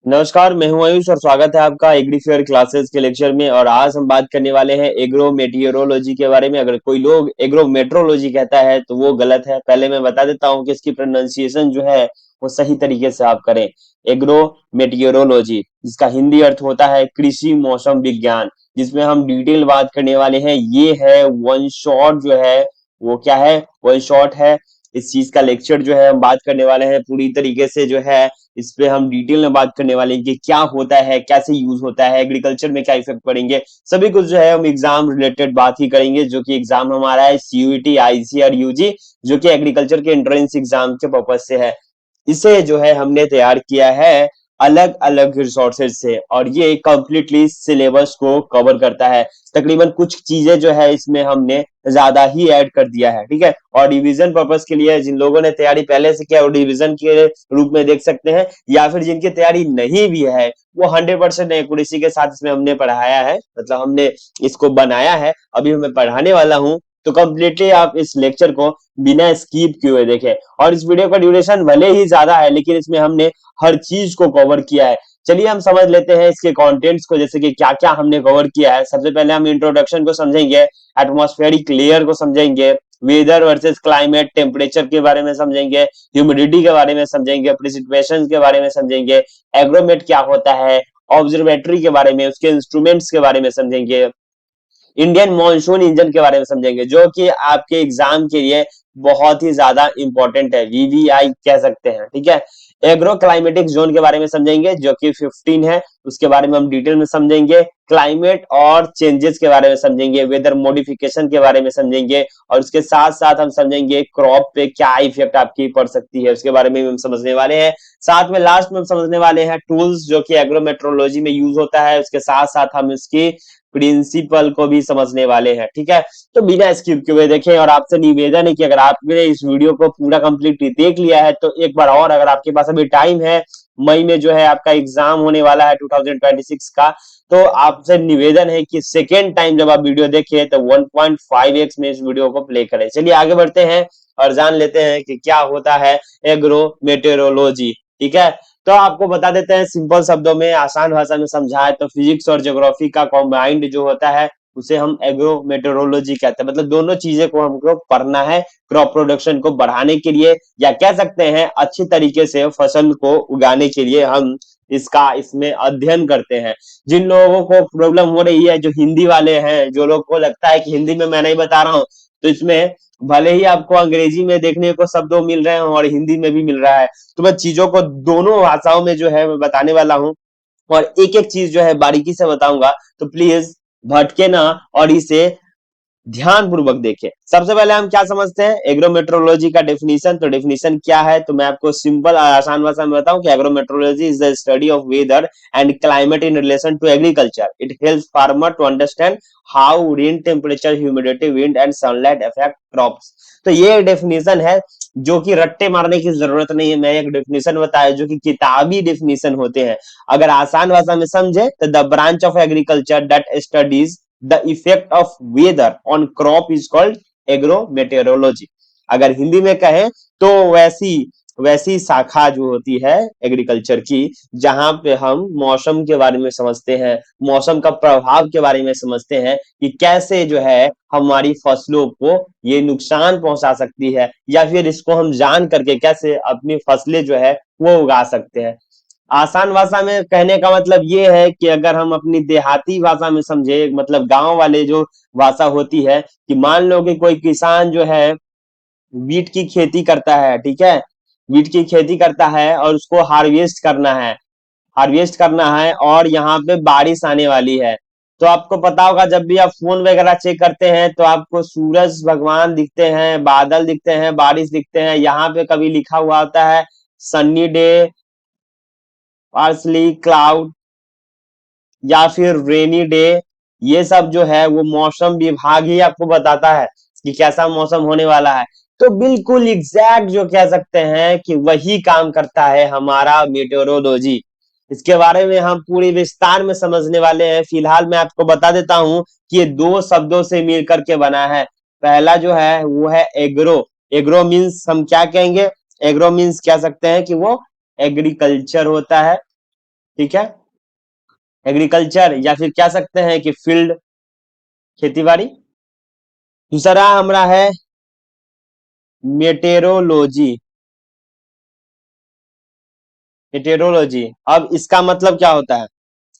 नमस्कार, मैं हूं आयुष और स्वागत है आपका एग्रीफेयर क्लासेस के लेक्चर में। और आज हम बात करने वाले हैं एग्रो मेटियोरोलॉजी के बारे में। अगर कोई लोग एग्रो मेट्रोलॉजी कहता है तो वो गलत है। पहले मैं बता देता हूं कि इसकी प्रोनाउंसिएशन जो है वो सही तरीके से आप करें। एग्रो मेटियोरोलॉजी, जिसका हिंदी अर्थ होता है कृषि मौसम विज्ञान, जिसमें हम डिटेल बात करने वाले हैं। ये है वन शॉट जो है वो क्या है, वन शॉट है। इस चीज का लेक्चर जो है हम बात करने वाले हैं पूरी तरीके से जो है। इस पे हम डिटेल में बात करने वाले हैं कि क्या होता है, कैसे यूज होता है, एग्रीकल्चर में क्या इफेक्ट पड़ेंगे, सभी कुछ जो है हम एग्जाम रिलेटेड बात ही करेंगे। जो कि एग्जाम हमारा है सीयूईटी, आईसी और यूजी, जो कि एग्रीकल्चर के एंट्रेंस एग्जाम के पर्पज से है। इसे जो है हमने तैयार किया है अलग अलग रिसोर्सेज से, और ये कंप्लीटली सिलेबस को कवर करता है। तकरीबन कुछ चीजें जो है इसमें हमने ज्यादा ही ऐड कर दिया है, ठीक है। और रिवीजन पर्पस के लिए जिन लोगों ने तैयारी पहले से किया वो रिवीजन के रूप में देख सकते हैं, या फिर जिनकी तैयारी नहीं भी है वो 100% एक्यूरेसी के साथ इसमें हमने पढ़ाया है, मतलब हमने इसको बनाया है। अभी मैं पढ़ाने वाला हूँ, तो कम्प्लीटली आप इस लेक्चर को बिना स्किप किए हुए देखें। और इस वीडियो का ड्यूरेशन भले ही ज्यादा है, लेकिन इसमें हमने हर चीज को कवर किया है। चलिए हम समझ लेते हैं इसके कंटेंट्स को, जैसे कि क्या क्या हमने कवर किया है। सबसे पहले हम इंट्रोडक्शन को समझेंगे, एटमॉस्फेरिक लेयर को समझेंगे, वेदर वर्सेस क्लाइमेट टेम्परेचर के बारे में समझेंगे, ह्यूमिडिटी के बारे में समझेंगे, प्रेसिपिटेशन के बारे में समझेंगे, एग्रोमेट क्या होता है, ऑब्जर्वेटरी के बारे में, उसके इंस्ट्रूमेंट्स के बारे में समझेंगे, इंडियन मॉनसून इंजन के बारे में समझेंगे, जो कि आपके एग्जाम के लिए बहुत ही ज्यादा इंपॉर्टेंट है, वीवीआई कह सकते हैं, ठीक है। एग्रो क्लाइमेटिक जोन के बारे में समझेंगे, जो कि 15 है, उसके बारे में हम डिटेल में समझेंगे। क्लाइमेट और चेंजेस के बारे में समझेंगे, वेदर मॉडिफिकेशन के बारे में समझेंगे, और उसके साथ साथ हम समझेंगे क्रॉप पे क्या इफेक्ट आपकी पड़ सकती है, उसके बारे में हम समझने वाले हैं। साथ में लास्ट में हम समझने वाले हैं टूल्स जो कि एग्रोमेट्रोलॉजी में यूज होता है, उसके साथ साथ हम इसकी प्रिंसिपल को भी समझने वाले हैं, ठीक है। तो बिना स्किप किए हुए देखें, और आपसे निवेदन है कि अगर आपने इस वीडियो को पूरा कंप्लीट देख लिया है तो एक बार और, अगर आपके पास अभी टाइम है, मई में जो है आपका एग्जाम होने वाला है 2026 का, तो आपसे निवेदन है कि सेकेंड टाइम जब आप वीडियो देखें तो 1.5x में इस वीडियो को प्ले करें। चलिए आगे बढ़ते हैं और जान लेते हैं कि क्या होता है एग्रो मेटेरोलॉजी, ठीक है। तो आपको बता देते हैं सिंपल शब्दों में, आसान भाषा में समझाए तो फिजिक्स और ज्योग्राफी का कॉम्बाइंड जो होता है उसे हम एग्रो मेटेरोलॉजी कहते हैं। मतलब दोनों चीजें को हमको पढ़ना है क्रॉप प्रोडक्शन को बढ़ाने के लिए, या कह सकते हैं अच्छी तरीके से फसल को उगाने के लिए हम इसका इसमें अध्ययन करते हैं। जिन लोगों को प्रॉब्लम हो रही है, जो हिंदी वाले हैं, जो लोग को लगता है कि हिंदी में मैं नहीं बता रहा हूँ, तो इसमें भले ही आपको अंग्रेजी में देखने को शब्दों मिल रहे हैं और हिंदी में भी मिल रहा है, तो मैं चीजों को दोनों भाषाओं में जो है मैं बताने वाला हूँ, और एक एक चीज जो है बारीकी से बताऊंगा। तो प्लीज भटके ना और इसे ध्यान पूर्वक देखें। सबसे पहले हम क्या समझते हैं एग्रोमेट्रोलॉजी का डेफिनेशन। तो डेफिनेशन क्या है, तो मैं आपको सिंपल आसान भाषा में बताऊं कि agrometeorology is the study of weather and climate in relation to agriculture. It helps farmer to understand how rain temperature, humidity, wind and sunlight affect crops. तो ये डेफिनेशन है, जो कि रट्टे मारने की जरूरत नहीं है। मैं एक डेफिनेशन बताया जो कि किताबी डेफिनेशन होते हैं। अगर आसान भाषा में समझे तो the branch of agriculture that studies the effect of weather on crop is called agrometeorology। अगर हिंदी में कहें तो वैसी वैसी शाखा जो होती है एग्रीकल्चर की, जहां पे हम मौसम के बारे में समझते हैं, मौसम का प्रभाव के बारे में समझते हैं कि कैसे जो है हमारी फसलों को ये नुकसान पहुंचा सकती है, या फिर इसको हम जान करके कैसे अपनी फसलें जो है वो उगा सकते हैं। आसान भाषा में कहने का मतलब ये है कि अगर हम अपनी देहाती भाषा में समझे, मतलब गांव वाले जो भाषा होती है, कि मान लो कि कोई किसान जो है वीट की खेती करता है, ठीक है, वीट की खेती करता है और उसको हार्वेस्ट करना है, हार्वेस्ट करना है, और यहाँ पे बारिश आने वाली है। तो आपको पता होगा जब भी आप फोन वगैरह चेक करते हैं तो आपको सूरज भगवान दिखते हैं, बादल दिखते हैं, बारिश दिखते हैं। यहाँ पे कभी लिखा हुआ होता है सन्नी डे, पार्सली क्लाउड, या फिर रेनी डे। ये सब जो है वो मौसम विभाग ही आपको बताता है कि कैसा मौसम होने वाला है। तो बिल्कुल एग्जैक्ट जो कह सकते हैं कि वही काम करता है हमारा मेटेरोलॉजी। इसके बारे में हम पूरी विस्तार में समझने वाले हैं। फिलहाल मैं आपको बता देता हूं कि ये दो शब्दों से मिल करके बना है। पहला जो है वो है एग्रो। एग्रो मीन्स हम क्या कहेंगे, एग्रो मीन्स कह सकते हैं कि वो एग्रीकल्चर होता है, ठीक है, एग्रीकल्चर या फिर कह सकते हैं कि फील्ड, खेती बाड़ी। दूसरा हमारा है मेटेरोलॉजी। मेटेरोलॉजी, अब इसका मतलब क्या होता है?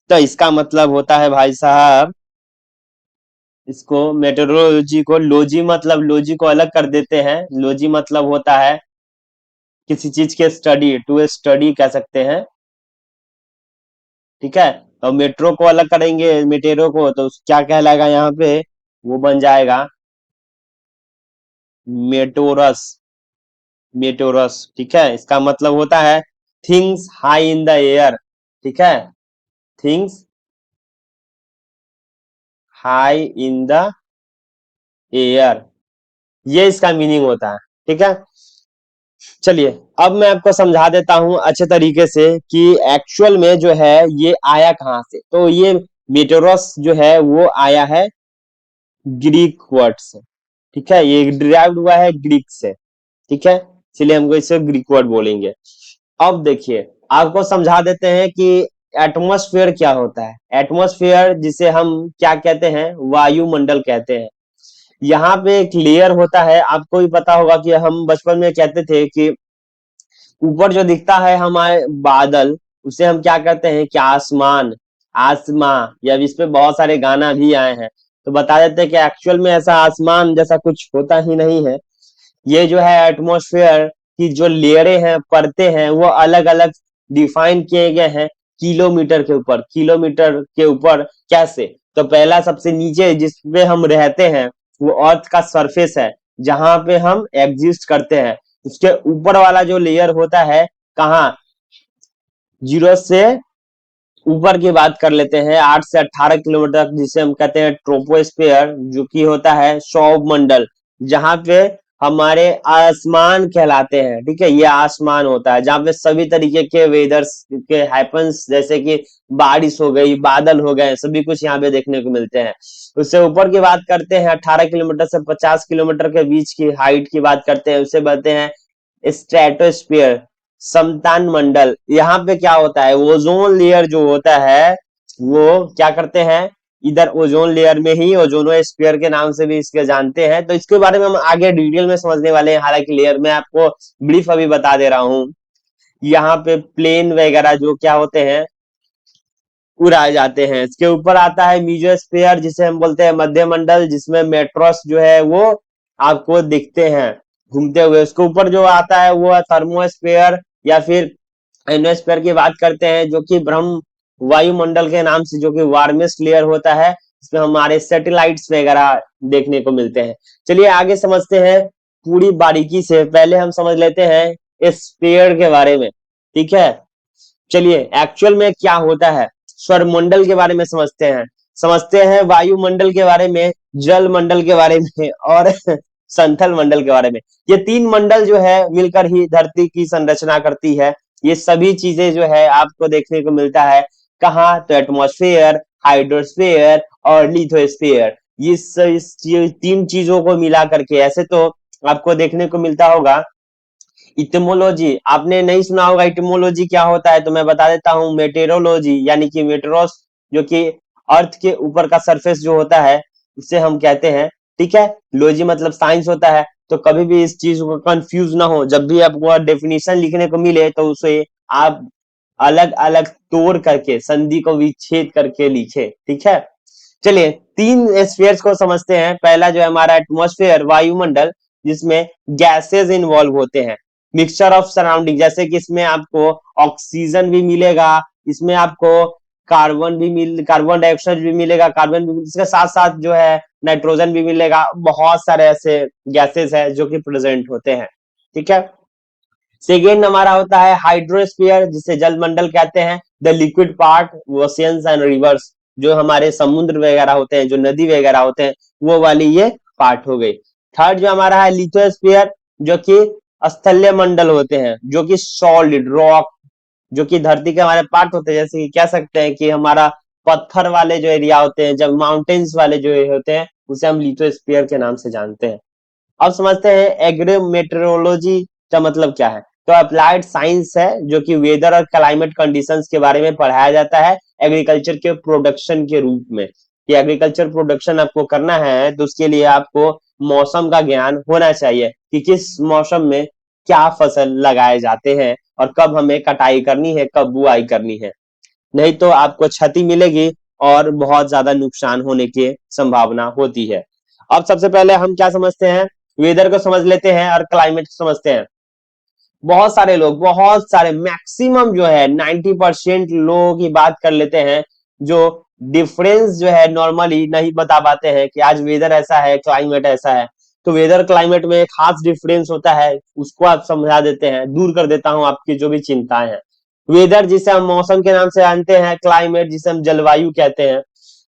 तो इसका मतलब होता है भाई साहब, इसको मेटेरोलॉजी को, लॉजी मतलब लॉजी को अलग कर देते हैं। लॉजी मतलब होता है किसी चीज के स्टडी, टू स्टडी कह सकते हैं। ठीक है, और मेट्रो को अलग करेंगे, मेटेरो को, तो क्या कहलाएगा यहाँ पे? वो बन जाएगा मेटोरस। मेटोरस, ठीक है, इसका मतलब होता है things high in the air. ठीक है, things high in the air, ये इसका मीनिंग होता है। ठीक है, चलिए अब मैं आपको समझा देता हूं अच्छे तरीके से कि एक्चुअल में जो है ये आया कहां से। तो ये मेटेरोस जो है वो आया है ग्रीक वर्ड से। ठीक है, ये डिराइव्ड हुआ है ग्रीक से। ठीक है, इसलिए हमको इसे ग्रीक वर्ड बोलेंगे। अब देखिए, आपको समझा देते हैं कि एटमॉस्फेयर क्या होता है। एटमॉस्फेयर जिसे हम क्या कहते हैं? वायुमंडल कहते हैं। यहाँ पे एक लेयर होता है, आपको भी पता होगा कि हम बचपन में कहते थे कि ऊपर जो दिखता है हमारे बादल, उसे हम क्या कहते हैं कि आसमान, आसमां, या इस पे बहुत सारे गाना भी आए हैं। तो बता देते हैं कि एक्चुअल में ऐसा आसमान जैसा कुछ होता ही नहीं है। ये जो है एटमॉस्फेयर की जो लेयरें हैं, परतें हैं, वो अलग अलग डिफाइन किए गए हैं किलोमीटर के ऊपर। किलोमीटर के ऊपर कैसे? तो पहला सबसे नीचे जिसपे हम रहते हैं वो अर्थ का सरफेस है, जहां पे हम एग्जिस्ट करते हैं। उसके ऊपर वाला जो लेयर होता है, कहाँ? जीरो से ऊपर की बात कर लेते हैं, 8 से 18 किलोमीटर तक, जिसे हम कहते हैं ट्रोपोस्फेयर, जो कि होता है सौर मंडल, जहां पे हमारे आसमान कहलाते हैं। ठीक है, ये आसमान होता है जहां पे सभी तरीके के वेदर्स के हैपन्स, जैसे कि बारिश हो गई, बादल हो गए, सभी कुछ यहाँ पे देखने को मिलते हैं। उससे ऊपर की बात करते हैं, 18 किलोमीटर से 50 किलोमीटर के बीच की हाइट की बात करते हैं, उसे बोलते हैं स्ट्रेटोस्फियर, समतान मंडल। यहाँ पे क्या होता है? ओजोन लेयर जो होता है वो क्या करते हैं, इधर ओजोन लेयर में ही ओजोनोस्फीयर के नाम से भी इसके जानते हैं। तो इसके बारे में हम आगे डिटेल में समझने वाले हैं। हालांकि लेयर में आपको ब्रीफ अभी बता दे रहा हूँ। यहाँ पे प्लेन वगैरह जो क्या होते हैं, उड़ाए जाते हैं। इसके ऊपर आता है मीजोस्फीयर, जिसे हम बोलते हैं मध्य मंडल, जिसमें मेट्रोस जो है वो आपको दिखते हैं घूमते हुए। उसके ऊपर जो आता है वो थर्मोस्फेयर या फिर एनोस्फेयर की बात करते हैं, जो कि ब्रह्म वायुमंडल के नाम से, जो कि वार्मेस्ट लेयर होता है। इसमें हमारे सैटेलाइट्स वगैरह देखने को मिलते हैं। चलिए आगे समझते हैं पूरी बारीकी से। पहले हम समझ लेते हैं स्फीयर के बारे में। ठीक है, चलिए एक्चुअल में क्या होता है, स्वरमंडल के बारे में समझते हैं वायुमंडल के बारे में, जल मंडल के बारे में, और संथल मंडल के बारे में। ये तीन मंडल जो है मिलकर ही धरती की संरचना करती है। ये सभी चीजें जो है आपको देखने को मिलता है कहाँ? तो एटमॉस्फेयर, हाइड्रोस्फेयर और लिथोस्फेयर। ये तीन चीजों को मिला करके ऐसे तो आपको देखने को मिलता होगा। इटिमोलॉजी आपने नहीं सुना होगा, इटिमोलॉजी क्या होता है? तो मैं बता देता हूँ, मेटेरोलॉजी यानी कि मेटेरोस, जो कि अर्थ के ऊपर का सरफेस जो होता है उसे हम कहते हैं। ठीक है, लॉजी मतलब साइंस होता है। तो कभी भी इस चीज को कंफ्यूज ना हो, जब भी आपको डेफिनेशन लिखने को मिले तो उसे आप अलग अलग तोड़ करके, संधि को विच्छेद करके लिखे। ठीक है, चलिए तीन स्फीयर्स को समझते हैं। पहला जो है हमारा एटमॉस्फेयर, वायुमंडल, जिसमें गैसेस इन्वॉल्व होते हैं, मिक्सचर ऑफ सराउंडिंग, जैसे कि इसमें आपको ऑक्सीजन भी मिलेगा, इसमें आपको कार्बन डाइऑक्साइड भी मिलेगा, कार्बन भी, इसके साथ साथ जो है नाइट्रोजन भी मिलेगा। बहुत सारे ऐसे गैसेस है जो कि प्रेजेंट होते हैं। ठीक है, सेकेंड हमारा होता है हाइड्रोस्फीयर, जिसे जल मंडल कहते हैं, the liquid part, oceans and reverse, जो हमारे समुद्र वगैरह होते हैं, जो नदी वगैरह होते हैं, वो वाली ये पार्ट हो गई। थर्ड जो हमारा है लिथोस्फीयर, जो कि स्थलीय मंडल होते हैं, जो कि सॉलिड रॉक, जो कि धरती के हमारे पार्ट होते हैं। जैसे कि कह सकते हैं कि हमारा पत्थर वाले जो एरिया होते हैं, जब माउंटेन्स वाले जो होते हैं, उसे हम लिथोस्फीयर के नाम से जानते हैं। अब समझते हैं एग्रोमेट्रोलॉजी का मतलब क्या है। तो अप्लाइड साइंस है जो कि वेदर और क्लाइमेट कंडीशंस के बारे में पढ़ाया जाता है एग्रीकल्चर के प्रोडक्शन के रूप में। कि एग्रीकल्चर प्रोडक्शन आपको करना है तो उसके लिए आपको मौसम का ज्ञान होना चाहिए कि किस मौसम में क्या फसल लगाए जाते हैं और कब हमें कटाई करनी है, कब बुआई करनी है। नहीं तो आपको क्षति मिलेगी और बहुत ज्यादा नुकसान होने की संभावना होती है। अब सबसे पहले हम क्या समझते हैं, वेदर को समझ लेते हैं और क्लाइमेट को समझते हैं। बहुत सारे लोग, बहुत सारे, मैक्सिमम जो है 90% लोगों की बात कर लेते हैं जो डिफरेंस जो है नॉर्मली नहीं बता पाते हैं कि आज वेदर ऐसा है, क्लाइमेट ऐसा है। तो वेदर क्लाइमेट में एक खास डिफरेंस होता है, उसको आप समझा देते हैं, दूर कर देता हूं आपकी जो भी चिंताएं हैं। वेदर जिसे हम मौसम के नाम से जानते हैं, क्लाइमेट जिसे हम जलवायु कहते हैं।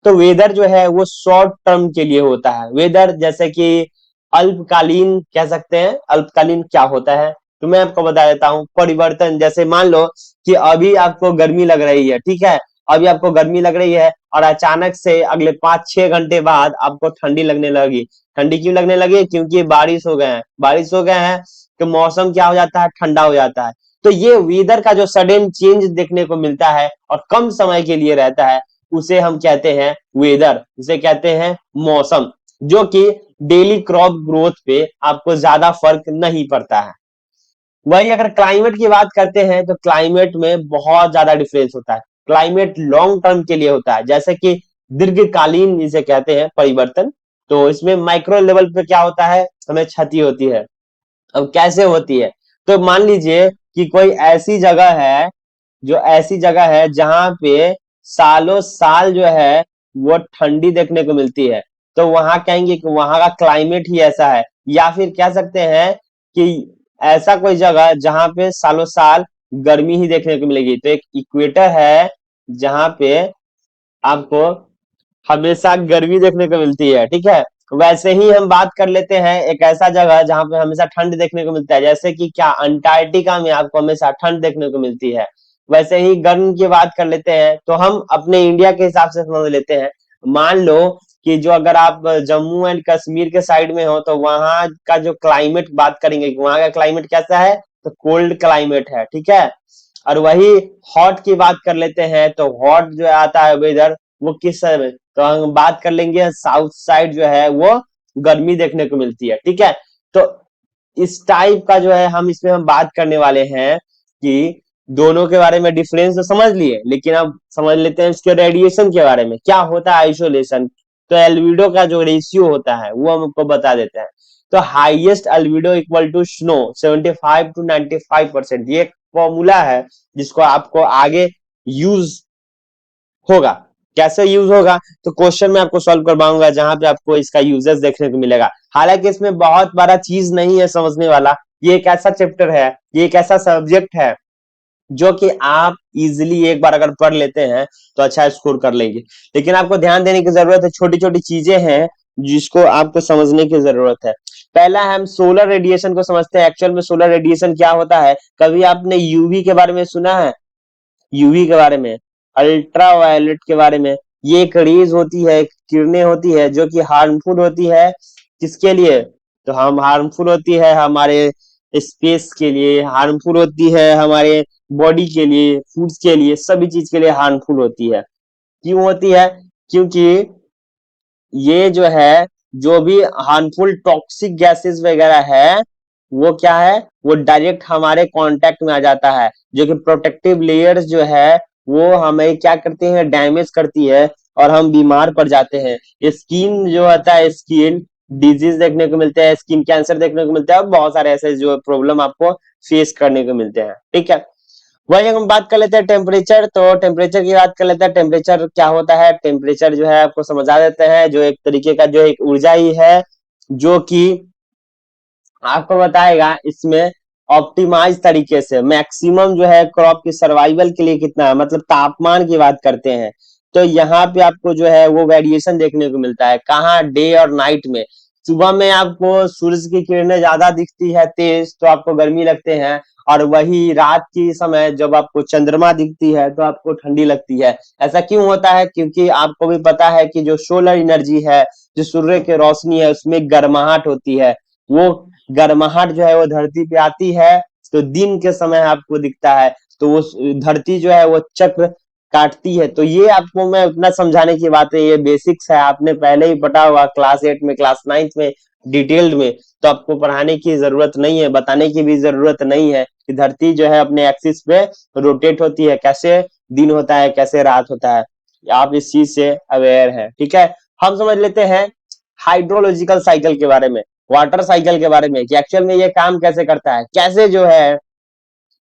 तो वेदर जो है वो शॉर्ट टर्म के लिए होता है। वेदर जैसे कि अल्पकालीन कह सकते हैं। अल्पकालीन क्या होता है तो मैं आपको बता देता हूँ। परिवर्तन, जैसे मान लो कि अभी आपको गर्मी लग रही है, ठीक है, अभी आपको गर्मी लग रही है और अचानक से अगले 5-6 घंटे बाद आपको ठंडी लगने लगी। ठंडी क्यों लगने लगी? क्योंकि बारिश हो गए हैं। बारिश हो गए हैं तो मौसम क्या हो जाता है? ठंडा हो जाता है। तो ये वेदर का जो सडन चेंज देखने को मिलता है और कम समय के लिए रहता है, उसे हम कहते हैं वेदर, उसे कहते हैं मौसम, जो कि डेली क्रॉप ग्रोथ पे आपको ज्यादा फर्क नहीं पड़ता है। वही अगर क्लाइमेट की बात करते हैं तो क्लाइमेट में बहुत ज्यादा डिफरेंस होता है। क्लाइमेट लॉन्ग टर्म के लिए होता है, जैसे कि दीर्घकालीन जिसे कहते हैं परिवर्तन। तो इसमें माइक्रो लेवल पे क्या होता है, हमें क्षति होती है। अब कैसे होती है? तो मान लीजिए कि कोई ऐसी जगह है, जो ऐसी जगह है जहां पे सालों साल जो है वो ठंडी देखने को मिलती है, तो वहां कहेंगे कि वहां का क्लाइमेट ही ऐसा है। या फिर कह सकते हैं कि ऐसा कोई जगह जहां पे सालों साल गर्मी ही देखने को मिलेगी। तो एक इक्वेटर है जहां पे आपको हमेशा गर्मी देखने को मिलती है, ठीक है। वैसे ही हम बात कर लेते हैं एक ऐसा जगह जहां पे हमेशा ठंड देखने को मिलता है, जैसे कि क्या अंटार्कटिका में आपको हमेशा ठंड देखने को मिलती है। वैसे ही गर्म की बात कर लेते हैं तो हम अपने इंडिया के हिसाब से समझ लेते हैं। मान लो कि जो अगर आप जम्मू एंड कश्मीर के साइड में हो तो वहां का जो क्लाइमेट बात करेंगे, वहां का क्लाइमेट कैसा है, तो कोल्ड क्लाइमेट है, ठीक है। और वही हॉट की बात कर लेते हैं तो हॉट जो आता है वेदर, वो किस समय, तो हम बात कर लेंगे साउथ साइड जो है वो गर्मी देखने को मिलती है, ठीक है। तो इस टाइप का जो है हम इसमें हम बात करने वाले हैं कि दोनों के बारे में डिफरेंस तो समझ लिए, लेकिन अब समझ लेते हैं इसके रेडिएशन के बारे में। क्या होता है आइसोलेशन? तो एल्विडो का जो रेशियो होता है वो हमको बता देते हैं। तो highest albedo equal to snow 75 to 95%, ये फॉर्मूला है जिसको आपको आगे यूज होगा। कैसे यूज होगा? तो क्वेश्चन में आपको सॉल्व करवाऊंगा जहां पे आपको इसका यूजेस देखने को मिलेगा। हालांकि इसमें बहुत बड़ा चीज नहीं है समझने वाला। ये एक ऐसा चैप्टर है, ये एक ऐसा सब्जेक्ट है जो कि आप इजिली एक बार अगर पढ़ लेते हैं तो अच्छा स्कोर कर लेंगे। लेकिन आपको ध्यान देने की जरूरत है, छोटी छोटी चीजें हैं जिसको आपको समझने की जरूरत है। पहला हम सोलर रेडिएशन को समझते हैं। एक्चुअल में सोलर रेडिएशन क्या होता है? कभी आपने यूवी के बारे में सुना है? यूवी के बारे में, अल्ट्रा वायलेट के बारे में। ये एक रेज होती है, एक किरणें होती है जो कि हार्मफुल होती है। किसके लिए? तो हम हार्मफुल होती है हमारे स्पेस के लिए, हार्मफुल होती है हमारे बॉडी के लिए, फूड्स के लिए, सभी चीज के लिए हार्मफुल होती है। क्यों होती है? क्योंकि ये जो है, जो भी हार्मफुल टॉक्सिक गैसेस वगैरह है, वो क्या है, वो डायरेक्ट हमारे कांटेक्ट में आ जाता है, जो कि प्रोटेक्टिव लेयर्स जो है वो हमें क्या करती है, डैमेज करती है और हम बीमार पड़ जाते हैं। स्किन जो होता है, स्किन डिजीज देखने को मिलते हैं, स्किन कैंसर देखने को मिलता है और बहुत सारे ऐसे जो प्रॉब्लम आपको फेस करने को मिलते हैं, ठीक है। वही हम बात कर लेते हैं टेम्परेचर। तो टेम्परेचर की बात कर लेते हैं। टेम्परेचर क्या होता है? टेम्परेचर जो है आपको समझा देते हैं, जो एक तरीके का जो एक ऊर्जा ही है जो कि आपको बताएगा इसमें ऑप्टिमाइज तरीके से मैक्सिमम जो है क्रॉप की सर्वाइवल के लिए कितना है, मतलब तापमान की बात करते हैं। तो यहाँ पे आपको जो है वो वेरिएशन देखने को मिलता है। कहाँ? डे और नाइट में। सुबह में आपको सूरज की किरणें ज्यादा दिखती है तेज, तो आपको गर्मी लगते हैं। और वही रात की समय जब आपको चंद्रमा दिखती है तो आपको ठंडी लगती है। ऐसा क्यों होता है? क्योंकि आपको भी पता है कि जो सोलर एनर्जी है, जो सूर्य की रोशनी है, उसमें गर्माहट होती है। वो गर्माहट जो है वो धरती पे आती है, तो दिन के समय आपको दिखता है, तो वो धरती जो है वो चक्र काटती है। तो ये आपको मैं उतना समझाने की बात है, ये बेसिक्स है, आपने पहले ही पढ़ा हुआ क्लास 8 में, क्लास 9 में, डिटेल्ड में। तो आपको पढ़ाने की जरूरत नहीं है, बताने की भी जरूरत नहीं है कि धरती जो है अपने एक्सिस पे रोटेट होती है, कैसे दिन होता है, कैसे रात होता है, आप इस चीज से अवेयर है। ठीक है, हम समझ लेते हैं हाइड्रोलॉजिकल साइकिल के बारे में, वाटर साइकिल के बारे में, कि एक्चुअल में ये काम कैसे करता है, कैसे जो है,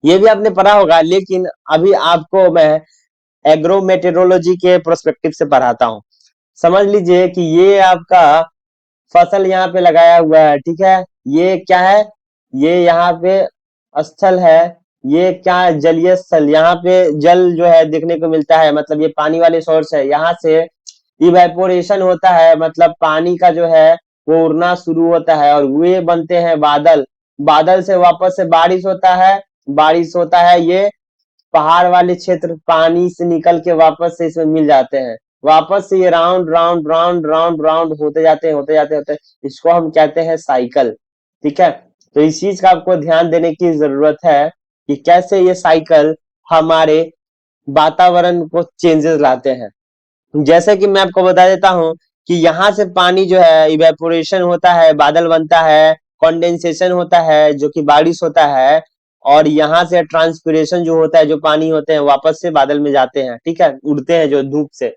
ये भी आपने पढ़ा होगा, लेकिन अभी आपको मैं एग्रोमेटेरोलॉजी के प्रोस्पेक्टिव से पढ़ाता हूँ। समझ लीजिए कि ये आपका फसल यहाँ पे लगाया हुआ है, ठीक है, ये क्या है, ये यहाँ पे स्थल है, ये क्या है, जलीय स्थल, यहाँ पे जल जो है देखने को मिलता है, मतलब ये पानी वाले सोर्स है, यहाँ से इवेपोरेशन होता है, मतलब पानी का जो है वो उड़ना शुरू होता है, और वे बनते हैं बादल, बादल से वापस से बारिश होता है, बारिश होता है, ये पहाड़ वाले क्षेत्र पानी से निकल के वापस से इसमें मिल जाते हैं, वापस से ये round round round round round होते जाते हैं, होते जाते होते, इसको हम कहते हैं साइकिल। ठीक है, तो इस चीज का आपको ध्यान देने की जरूरत है कि कैसे ये साइकिल हमारे वातावरण को चेंजेस लाते हैं। जैसे कि मैं आपको बता देता हूँ कि यहाँ से पानी जो है इवेपोरेशन होता है, बादल बनता है, कंडेंसेशन होता है जो कि बारिश होता है, और यहाँ से ट्रांसपिरेशन जो होता है, जो पानी होते हैं वापस से बादल में जाते हैं, ठीक है, उड़ते हैं जो धूप से।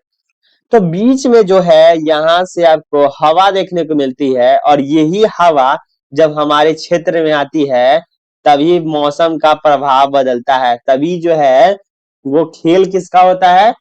तो बीच में जो है यहाँ से आपको हवा देखने को मिलती है, और यही हवा जब हमारे क्षेत्र में आती है तभी मौसम का प्रभाव बदलता है, तभी जो है वो खेल किसका होता है,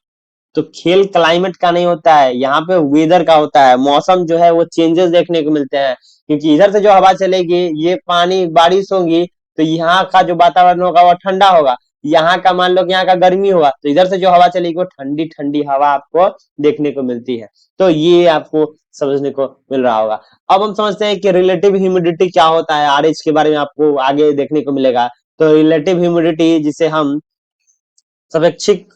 तो खेल क्लाइमेट का नहीं होता है, यहाँ पे वेदर का होता है, मौसम जो है वो चेंजेस देखने को मिलते हैं, क्योंकि इधर से जो हवा चलेगी, ये पानी बारिश होगी, तो यहाँ का जो वातावरण होगा वो ठंडा होगा, यहाँ का मान लो कि यहाँ का गर्मी होगा, तो इधर से जो हवा चलेगी वो ठंडी ठंडी हवा आपको देखने को मिलती है। तो ये आपको समझने को मिल रहा होगा। अब हम समझते हैं कि रिलेटिव ह्यूमिडिटी क्या होता है, आरएच के बारे में आपको आगे देखने को मिलेगा। तो रिलेटिव ह्यूमिडिटी जिसे हम सापेक्षिक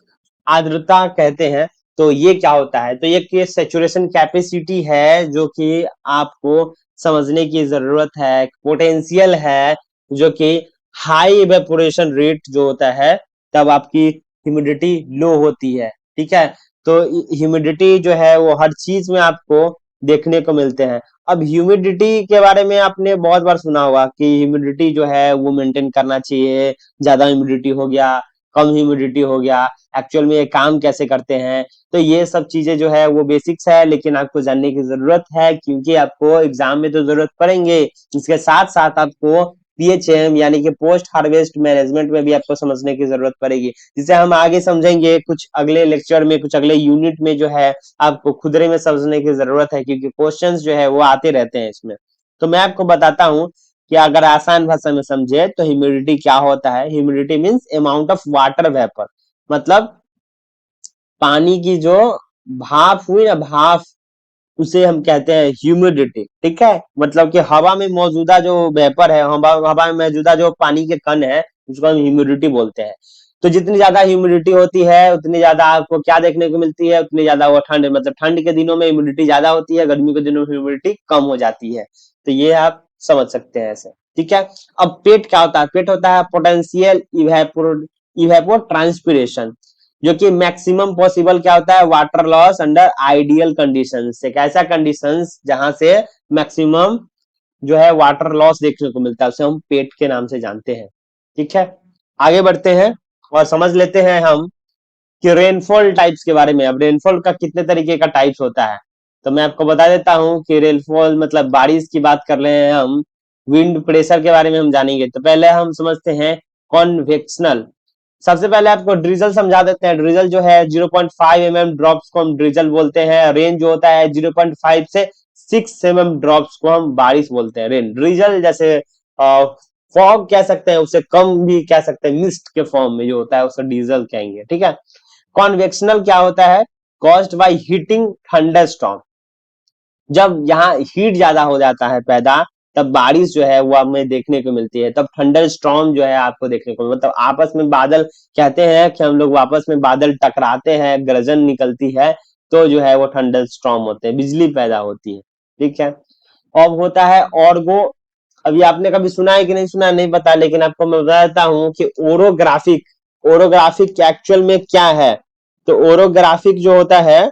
आर्द्रता कहते हैं, तो ये क्या होता है, तो ये सैचुरेशन कैपेसिटी है जो कि आपको समझने की जरूरत है, पोटेंशियल है, जो कि हाई इवेपोरेशन रेट जो होता है तब आपकी ह्यूमिडिटी लो होती है। ठीक है, तो ह्यूमिडिटी जो है वो हर चीज में आपको देखने को मिलते हैं। अब ह्यूमिडिटी के बारे में आपने बहुत बार सुना होगा कि ह्यूमिडिटी जो है वो मेंटेन करना चाहिए, ज्यादा ह्यूमिडिटी हो गया, कम ह्यूमिडिटी हो गया, एक्चुअल में ये काम कैसे करते हैं। तो ये सब चीजें जो है वो बेसिक्स है, लेकिन आपको जानने की जरूरत है क्योंकि आपको एग्जाम में तो जरूरत पड़ेंगे। इसके साथ साथ आपको पीएचएम यानी कि पोस्ट हार्वेस्ट मैनेजमेंट में भी आपको समझने की जरूरत पड़ेगी, जिसे हम आगे समझेंगे कुछ अगले लेक्चर में, कुछ अगले यूनिट में जो है आपको खुदरे में समझने की जरूरत है, क्योंकि क्वेश्चंस जो है वो आते रहते हैं इसमें। तो मैं आपको बताता हूँ कि अगर आसान भाषा में समझे तो ह्यूमिडिटी क्या होता है। Humidity means amount of water vapour, मतलब पानी की जो भाप हुई ना, भाप, उसे हम कहते हैं ह्यूमिडिटी। ठीक है, मतलब कि हवा में मौजूदा जो वेपर है, हवा में मौजूदा जो पानी के कण है, उसको हम ह्यूमिडिटी बोलते हैं। तो जितनी ज्यादा ह्यूमिडिटी होती है उतनी ज्यादा आपको क्या देखने को मिलती है, उतनी ज्यादा वो ठंड, मतलब ठंड के दिनों में ह्यूमिडिटी ज्यादा होती है, गर्मी के दिनों में ह्यूमिडिटी कम हो जाती है। तो ये आप समझ सकते हैं ऐसे। ठीक है, अब पेट क्या होता है, पेट होता है पोटेंशियल इवेपोर ट्रांसपिरेशन, जो कि मैक्सिमम पॉसिबल क्या होता है, water loss under ideal conditions, एक ऐसा कंडीशंस जहां से मैक्सिमम जो है वाटर लॉस देखने को मिलता है, उसे हम पेट के नाम से जानते हैं। ठीक है, आगे बढ़ते हैं और समझ लेते हैं हम कि रेनफॉल टाइप्स के बारे में। अब रेनफॉल का कितने तरीके का टाइप्स होता है, तो मैं आपको बता देता हूं कि रेनफॉल मतलब बारिश की बात कर रहे हैं हम, विंड प्रेशर के बारे में हम जानेंगे। तो पहले हम समझते हैं कॉन्वेक्शनल। सबसे पहले आपको ड्रिजल समझा देते हैं। ड्रिजल जो है 0.5 mm ड्रॉप्स को हम ड्रिजल बोलते हैं। रेन जो होता है 0.5 से 6 mm ड्रॉप्स को हम बारिश बोलते हैं। रेन ड्रिजल जैसे फॉग कह सकते हैं, उससे कम भी कह सकते हैं, मिस्ट के फॉर्म में जो होता है उसे डीजल कहेंगे। ठीक है, कॉन्वेक्शनल क्या होता है, कॉज्ड बाय हीटिंग थंडरस्टॉर्म, जब यहाँ हीट ज्यादा हो जाता है पैदा, तब बारिश जो है वो हमें देखने को मिलती है, तब थंडर स्टॉर्म जो है आपको देखने को, मतलब आपस में बादल, कहते हैं कि हम लोग आपस में बादल टकराते हैं, गर्जन निकलती है, तो जो है वो थंडर स्टॉर्म होते हैं, बिजली पैदा होती है। ठीक है, अब होता है ऑर्गो अभी आपने कभी सुना है कि नहीं सुना नहीं पता, लेकिन आपको मैं बता देता हूँ कि ओरोग्राफिक ओरोग्राफिक एक्चुअल में क्या है। तो ओरोग्राफिक जो होता है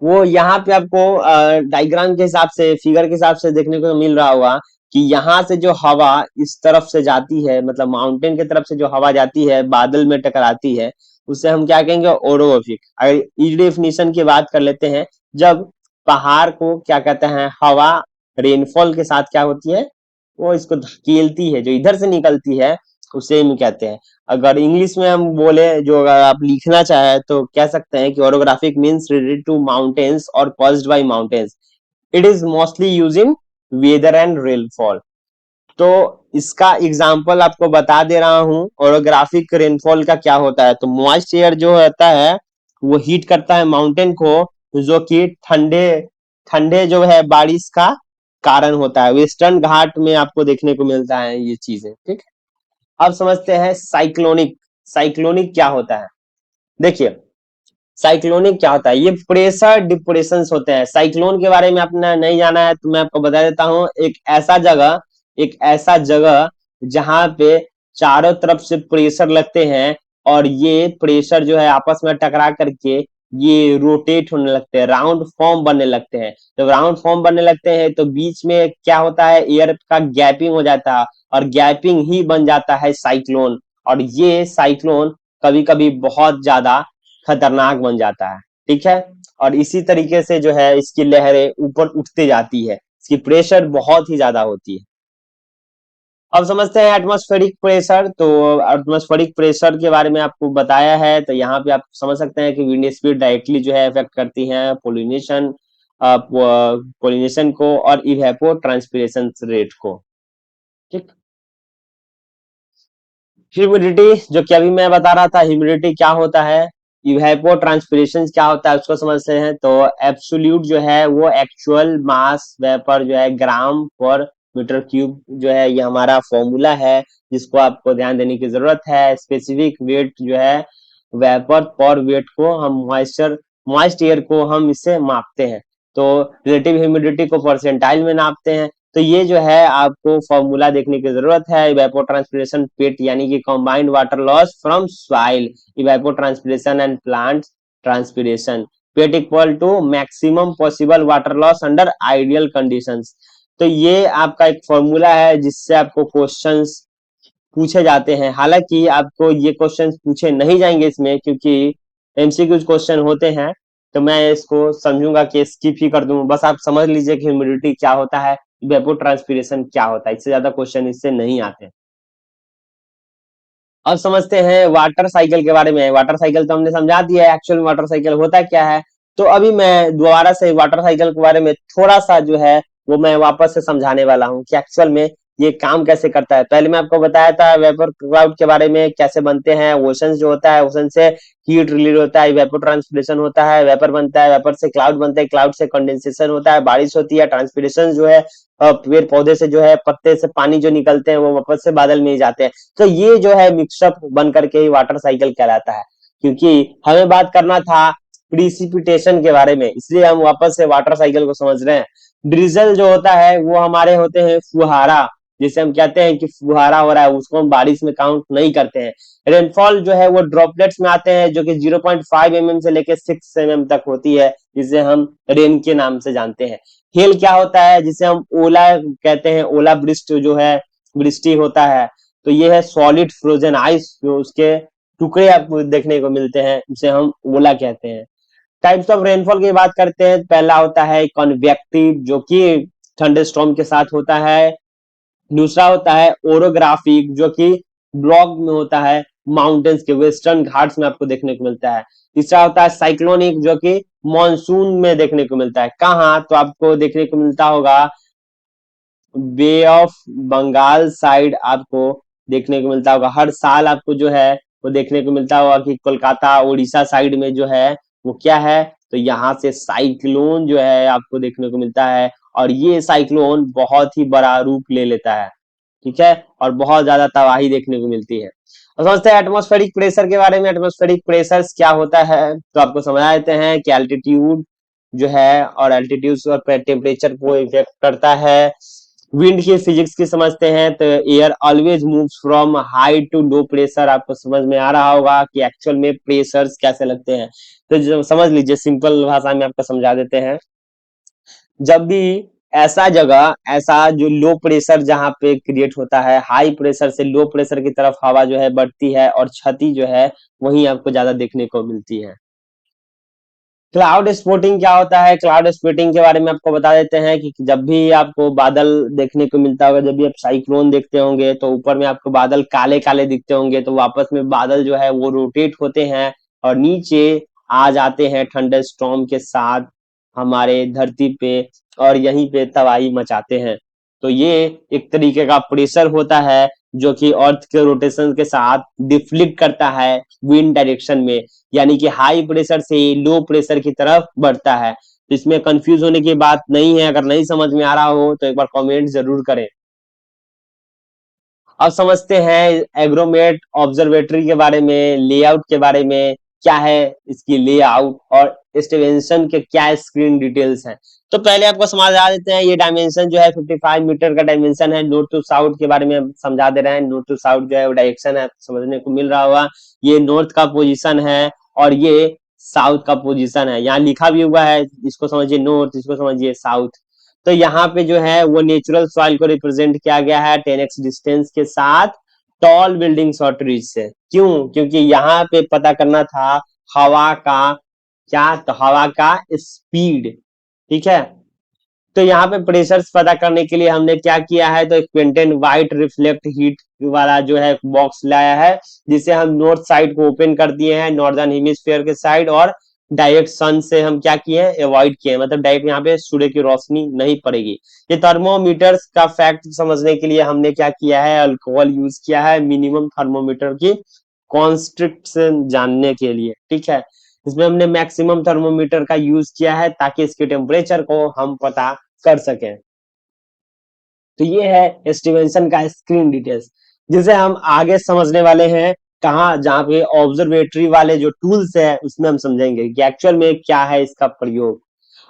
वो यहाँ पे आपको डायग्राम के हिसाब से, फिगर के हिसाब से देखने को मिल रहा होगा कि यहाँ से जो हवा इस तरफ से जाती है, मतलब माउंटेन की तरफ से जो हवा जाती है बादल में टकराती है, उसे हम क्या कहेंगे, ओरोग्राफिक। अगर ई डेफिनेशन की बात कर लेते हैं, जब पहाड़ को क्या कहते हैं, हवा रेनफॉल के साथ क्या होती है, वो इसको धकेलती है, जो इधर से निकलती है उसे हम कहते हैं। अगर इंग्लिश में हम बोले, जो अगर आप लिखना चाहे तो कह सकते हैं कि orographic means related to mountains और caused by mountains. It is mostly use in weather and rainfall. तो इसका एग्जांपल आपको बता दे रहा हूं, ओरोग्राफिक रेनफॉल का क्या होता है। तो मॉइस्ट एयर जो होता है वो हीट करता है माउंटेन को, जो कि ठंडे ठंडे जो है बारिश का कारण होता है। वेस्टर्न घाट में आपको देखने को मिलता है ये चीजें, ठीक। अब समझते हैं साइक्लोनिक। साइक्लोनिक क्या होता है, देखिए साइक्लोनिक क्या होता है, ये प्रेशर डिप्रेशन होते हैं। साइक्लोन के बारे में आपने नहीं जाना है तो मैं आपको बता देता हूँ, एक ऐसा जगह जहां पे चारों तरफ से प्रेशर लगते हैं, और ये प्रेशर जो है आपस में टकरा करके ये रोटेट होने लगते हैं, राउंड फॉर्म बनने लगते हैं। जब राउंड फॉर्म बनने लगते हैं तो बीच में क्या होता है, एयर का गैपिंग हो जाता है, और गैपिंग ही बन जाता है साइक्लोन। और ये साइक्लोन कभी कभी बहुत ज्यादा खतरनाक बन जाता है, ठीक है। और इसी तरीके से जो है इसकी लहरें ऊपर उठते जाती है, इसकी प्रेशर बहुत ही ज्यादा होती है। अब समझते हैं एटमॉस्फेरिक प्रेशर। तो एटमॉस्फेरिक प्रेशर के बारे में आपको बताया है, तो यहाँ पे आप समझ सकते हैं कि विंड स्पीड डायरेक्टली जो है इफेक्ट करती है पोलिनेशन को और इवेपो ट्रांसपिरेशन रेट को, ठीक। ह्यूमिडिटी, जो कि अभी मैं बता रहा था, ह्यूमिडिटी क्या होता है, इवेपो ट्रांसपिरेशन क्या होता है उसको समझते हैं। तो एब्सोल्यूट जो है वो एक्चुअल मास वेपर जो है ग्राम पर मीटर क्यूब जो है, ये हमारा फॉर्मूला है जिसको आपको ध्यान देने की जरूरत है। स्पेसिफिक वेट जो है वेपर पर वेट को हम मॉइस्ट एयर को हम इससे मापते हैं। तो रिलेटिव ह्यूमिडिटी को परसेंटाइल में नापते हैं। तो ये जो है आपको फॉर्मूला देखने की जरूरत है। इवेपोट्रांसपिरेशन पेट यानी कि combined water loss from soil, evapotranspiration and plant transpiration, PET equal to maximum possible water loss under ideal conditions. तो ये आपका एक फॉर्मूला है जिससे आपको क्वेश्चंस पूछे जाते हैं। हालांकि आपको ये क्वेश्चंस पूछे नहीं जाएंगे इसमें, क्योंकि एमसीक्यू क्वेश्चन होते हैं, तो मैं इसको समझूंगा कि स्किप ही कर दूं। बस आप समझ लीजिए कि ह्यूमिडिटी क्या होता है, वेपो ट्रांसपिरेशन क्या होता है, इससे ज्यादा क्वेश्चन इससे नहीं आते। अब समझते हैं वाटर साइकिल के बारे में। वाटर साइकिल तो हमने समझा दिया है, एक्चुअल वाटर साइकिल होता क्या है। तो अभी मैं दोबारा से वाटर साइकिल के बारे में थोड़ा सा जो है वो मैं वापस से समझाने वाला हूँ कि एक्चुअल में ये काम कैसे करता है। पहले मैं आपको बताया था वेपर क्लाउड के बारे में, कैसे बनते हैं। ओशन जो होता है, ओशन से हीट रिलीज होता है, वेपर ट्रांसपिरेशन होता है, वेपर बनता है, वेपर से क्लाउड बनता है, क्लाउड से कंडेंसेशन होता है, बारिश होती है, ट्रांसपिरेशन जो है पेड़ पौधे से जो है पत्ते से पानी जो निकलते हैं वो वापस से बादल में ही जाते हैं। तो ये जो है मिक्सअप बन करके ही वाटर साइकिल कहलाता है। क्योंकि हमें बात करना था प्रिसिपिटेशन के बारे में, इसलिए हम वापस से वाटर साइकिल को समझ रहे हैं। ड्रिजल जो होता है वो हमारे होते हैं फुहारा, जिसे हम कहते हैं कि फुहारा हो रहा है, उसको हम बारिश में काउंट नहीं करते हैं। रेनफॉल जो है वो ड्रॉपलेट्स में आते हैं, जो कि 0.5 mm से लेकर 6 mm तक होती है, जिसे हम रेन के नाम से जानते हैं। हेल क्या होता है, जिसे हम ओला कहते हैं, ओला वृष्टि जो है वृष्टि होता है। तो ये है सॉलिड फ्रोजन आइस, जो उसके टुकड़े आपको देखने को मिलते हैं, उसे हम ओला कहते हैं। टाइप्स ऑफ रेनफॉल की बात करते हैं, पहला होता है कन्वेक्टिव, जो कि थंडरस्टॉर्म के साथ होता है। दूसरा होता है ओरोग्राफिक, जो कि ब्लॉक में होता है, माउंटेन्स के वेस्टर्न घाट्स में आपको देखने को मिलता है। तीसरा होता है साइक्लोनिक, जो कि मॉनसून में देखने को मिलता है। कहाँ, तो आपको देखने को मिलता होगा बे ऑफ बंगाल साइड, आपको देखने को मिलता होगा हर साल। आपको जो है वो देखने को मिलता होगा कि कोलकाता उड़ीसा साइड में जो है वो क्या है, तो यहाँ से साइक्लोन जो है आपको देखने को मिलता है। और ये साइक्लोन बहुत ही बड़ा रूप ले लेता है, ठीक है, और बहुत ज्यादा तबाही देखने को मिलती है। और समझते हैं एटमॉस्फेरिक प्रेशर के बारे में। एटमॉस्फेरिक प्रेशर क्या होता है, तो आपको समझा देते हैं कि एल्टीट्यूड जो है और एल्टीट्यूड और टेम्परेचर को इफेक्ट करता है। विंड की फिजिक्स की समझते हैं तो air always moves from high to low pressure. आपको समझ में आ रहा होगा कि एक्चुअल में प्रेशर्स कैसे लगते हैं। तो जो समझ लीजिए, सिंपल भाषा में आपको समझा देते हैं। जब भी ऐसा जगह, ऐसा जो लो प्रेशर जहां पे क्रिएट होता है, हाई प्रेशर से लो प्रेशर की तरफ हवा जो है बढ़ती है और क्षति जो है वहीं आपको ज्यादा देखने को मिलती है। क्लाउड स्पोर्टिंग क्या होता है? क्लाउड स्पोर्टिंग के बारे में आपको बता देते हैं कि जब भी आपको बादल देखने को मिलता होगा, जब भी आप साइक्लोन देखते होंगे तो ऊपर में आपको बादल काले काले दिखते होंगे, तो वापस में बादल जो है वो रोटेट होते हैं और नीचे आ जाते हैं थंडर स्टॉर्म के साथ हमारे धरती पे, और यहीं पे तबाही मचाते हैं। तो ये एक तरीके का प्रेशर होता है जो कि अर्थ के रोटेशन के साथ डिफ्लिक्ट करता है विंड डायरेक्शन में, यानी कि हाई प्रेशर से लो प्रेशर की तरफ बढ़ता है। तो इसमें कंफ्यूज होने की बात नहीं है। अगर नहीं समझ में आ रहा हो तो एक बार कमेंट जरूर करें। अब समझते हैं एग्रोमेट ऑब्जर्वेटरी के बारे में, लेआउट के बारे में। क्या है इसकी लेआउट और स्टेवेंशन के क्या स्क्रीन डिटेल्स हैं। तो पहले आपको समझा देते हैं, ये डायमेंशन जो है 55 मीटर का डायमेंशन है। नॉर्थ टू साउथ के बारे में हम समझा दे रहे हैं। नॉर्थ टू साउथ जो है वो डायरेक्शन है, समझने को मिल रहा होगा। ये नॉर्थ का पोजीशन है और ये साउथ का पोजीशन है। यहाँ लिखा भी हुआ है, इसको समझिए नॉर्थ, इसको समझिए साउथ। तो यहाँ पे जो है वो नेचुरल सॉइल को रिप्रेजेंट किया गया है 10x डिस्टेंस के साथ टॉल बिल्डिंग्स और ट्रीज से। क्यों? क्योंकि यहाँ पे पता करना था हवा का क्या, तो हवा का स्पीड। ठीक है। तो यहाँ पे प्रेशर पता करने के लिए हमने क्या किया है, तो एक पेंटेन व्हाइट रिफ्लेक्ट हीट वाला जो है बॉक्स लाया है, जिसे हम नॉर्थ साइड को ओपन कर दिए हैं, नॉर्दर्न हेमिस्फीयर के साइड, और डायरेक्ट सन से हम क्या किए हैं, अवॉइड किए हैं, मतलब डायरेक्ट यहाँ पे सूर्य की रोशनी नहीं पड़ेगी। ये थर्मोमीटर्स का फैक्ट समझने के लिए हमने क्या किया है, अल्कोहल यूज किया है मिनिमम थर्मोमीटर की कॉन्स्ट्रिक्शन जानने के लिए। ठीक है। इसमें हमने मैक्सिमम थर्मोमीटर का यूज किया है ताकि इसके टेम्परेचर को हम पता कर सकें। तो ये है स्टीवेंसन का स्क्रीन डिटेल्स, जिसे हम आगे समझने वाले हैं। कहाँ? जहाँ पे ऑब्जर्वेटरी वाले जो टूल्स है उसमें हम समझेंगे कि एक्चुअल में क्या है इसका प्रयोग।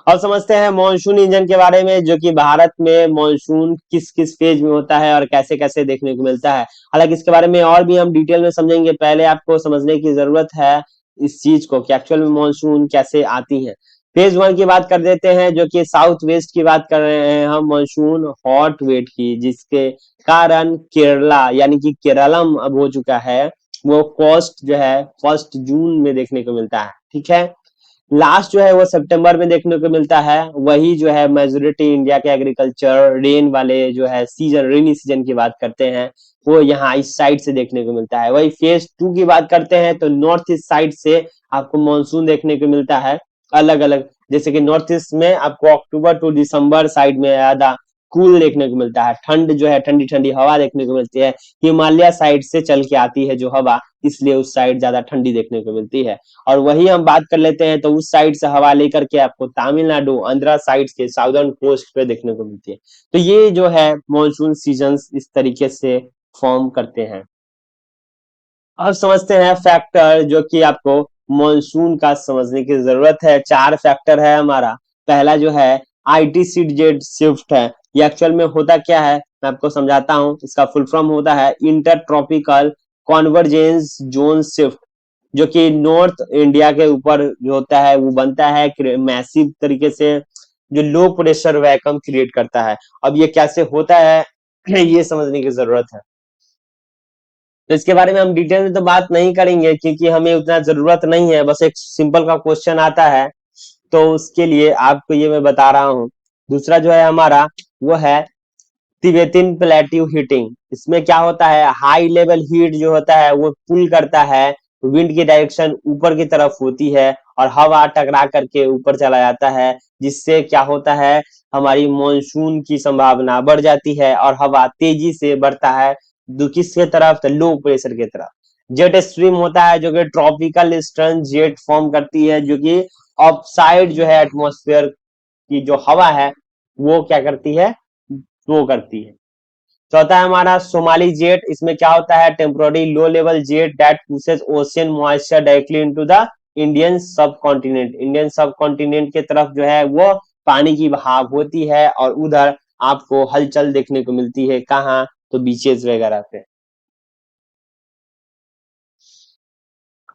अब समझते हैं मॉनसून इंजन के बारे में, जो कि भारत में मॉनसून किस किस फेज में होता है और कैसे कैसे देखने को मिलता है। हालांकि इसके बारे में और भी हम डिटेल में समझेंगे, पहले आपको समझने की जरूरत है इस चीज को कि एक्चुअल में मॉनसून कैसे आती है। फेज वन की बात कर देते हैं, जो कि साउथ वेस्ट की बात कर रहे हैं हम, मानसून हॉट वेट की, जिसके कारण केरला यानी कि केरलम अब हो चुका है, वो फर्स्ट जो है 1 जून में देखने को मिलता है। ठीक है। लास्ट जो है वो सितंबर में देखने को मिलता है। वही जो है मेजोरिटी इंडिया के एग्रीकल्चर रेन वाले जो है सीजन, रेनी सीजन की बात करते हैं, वो यहाँ इस साइड से देखने को मिलता है। वही फेज टू की बात करते हैं तो नॉर्थ ईस्ट साइड से आपको मानसून देखने को मिलता है अलग अलग। जैसे कि नॉर्थ ईस्ट में आपको अक्टूबर टू दिसंबर साइड में ज्यादा कूल देखने को मिलता है, ठंड जो है ठंडी ठंडी हवा देखने को मिलती है। हिमालय साइड से चल के आती है जो हवा, इसलिए उस साइड ज्यादा ठंडी देखने को मिलती है। और वही हम बात कर लेते हैं तो उस साइड से हवा लेकर के आपको तमिलनाडु, आंध्रा साइड के साउदर्न कोस्ट पे देखने को मिलती है। तो ये जो है मॉनसून सीजन्स इस तरीके से फॉर्म करते हैं। अब समझते हैं फैक्टर जो कि आपको मॉनसून का समझने की जरूरत है। 4 फैक्टर है हमारा। पहला जो है आईटीसीजेड शिफ्ट है। ये एक्चुअल में होता क्या है मैं आपको समझाता हूँ। इसका फुल फॉर्म होता है inter tropical convergence zone shift, जो कि नॉर्थ इंडिया के ऊपर जो होता है वो बनता है मैसिव तरीके से, जो लो प्रेशर वैक्यूम क्रिएट करता है। अब ये कैसे होता है ये समझने की जरूरत है। तो इसके बारे में हम डिटेल में तो बात नहीं करेंगे क्योंकि हमें उतना जरूरत नहीं है, बस एक सिंपल का क्वेश्चन आता है तो उसके लिए आपको ये मैं बता रहा हूँ। दूसरा जो है हमारा वो है तिबेतिन प्लेट्यू हीटिंग। इसमें क्या होता है, हाई लेवल हीट जो होता है वो पुल करता है, विंड की डायरेक्शन ऊपर की तरफ होती है और हवा टकरा करके ऊपर चला जाता है, जिससे क्या होता है हमारी मॉनसून की संभावना बढ़ जाती है और हवा तेजी से बढ़ता है किसके तरफ, तो लो प्रेशर की तरफ। जेट स्ट्रीम होता है जो कि ट्रॉपिकल स्टर्न जेट फॉर्म करती है, जो कि ऑफसाइड जो है एटमॉस्फेयर की जो हवा है वो क्या करती है, वो करती है। चौथा है हमारा सोमाली जेट। इसमें क्या होता है, temporary low level jet that pushes ocean moisture directly into the Indian सब कॉन्टिनेंट। इंडियन सब कॉन्टिनेंट की तरफ जो है वो पानी की बहाव होती है और उधर आपको हलचल देखने को मिलती है। कहाँ? तो बीचेस वगैरह पे।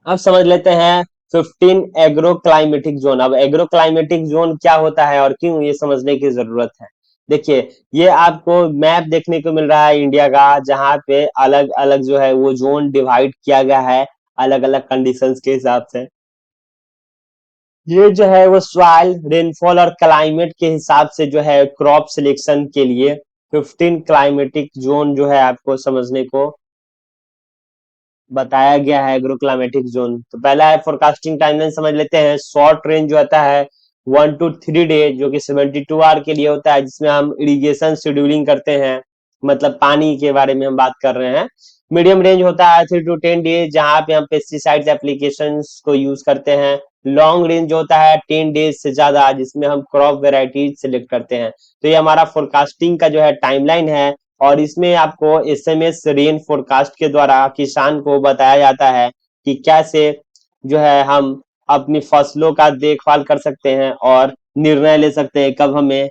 अब समझ लेते हैं 15 एग्रो क्लाइमेटिक जोन। अब एग्रो क्लाइमेटिक जोन क्या होता है और क्यों, ये समझने की जरूरत है। देखिए, ये आपको मैप देखने को मिल रहा है इंडिया का, जहाँ पे अलग अलग जो है वो जोन डिवाइड किया गया है अलग अलग कंडीशंस के हिसाब से। ये जो है वो सॉइल, रेनफॉल और क्लाइमेट के हिसाब से जो है क्रॉप सिलेक्शन के लिए 15 क्लाइमेटिक जोन जो है आपको समझने को बताया गया है। एग्रो क्लाइमेटिक जोन तो पहला है फोरकास्टिंग टाइमलाइन समझ लेते हैं। शॉर्ट रेंज जो आता है 1 to 3 डे, जो कि 72 आवर के लिए होता है, जिसमें हम इरिगेशन शेड्यूलिंग करते हैं, मतलब पानी के बारे में हम बात कर रहे हैं। मीडियम रेंज होता है 3 to 10 डेज, जहाँ पे हम पेस्टिसाइड्स एप्लीकेशन को यूज करते हैं। लॉन्ग रेंज जो होता है 10 डेज से ज्यादा, जिसमें हम क्रॉप वेराइटीज सिलेक्ट करते हैं। तो ये हमारा फोरकास्टिंग का जो है टाइमलाइन है, और इसमें आपको एसएमएस रेन फोरकास्ट के द्वारा किसान को बताया जाता है कि कैसे जो है हम अपनी फसलों का देखभाल कर सकते हैं और निर्णय ले सकते हैं कब हमें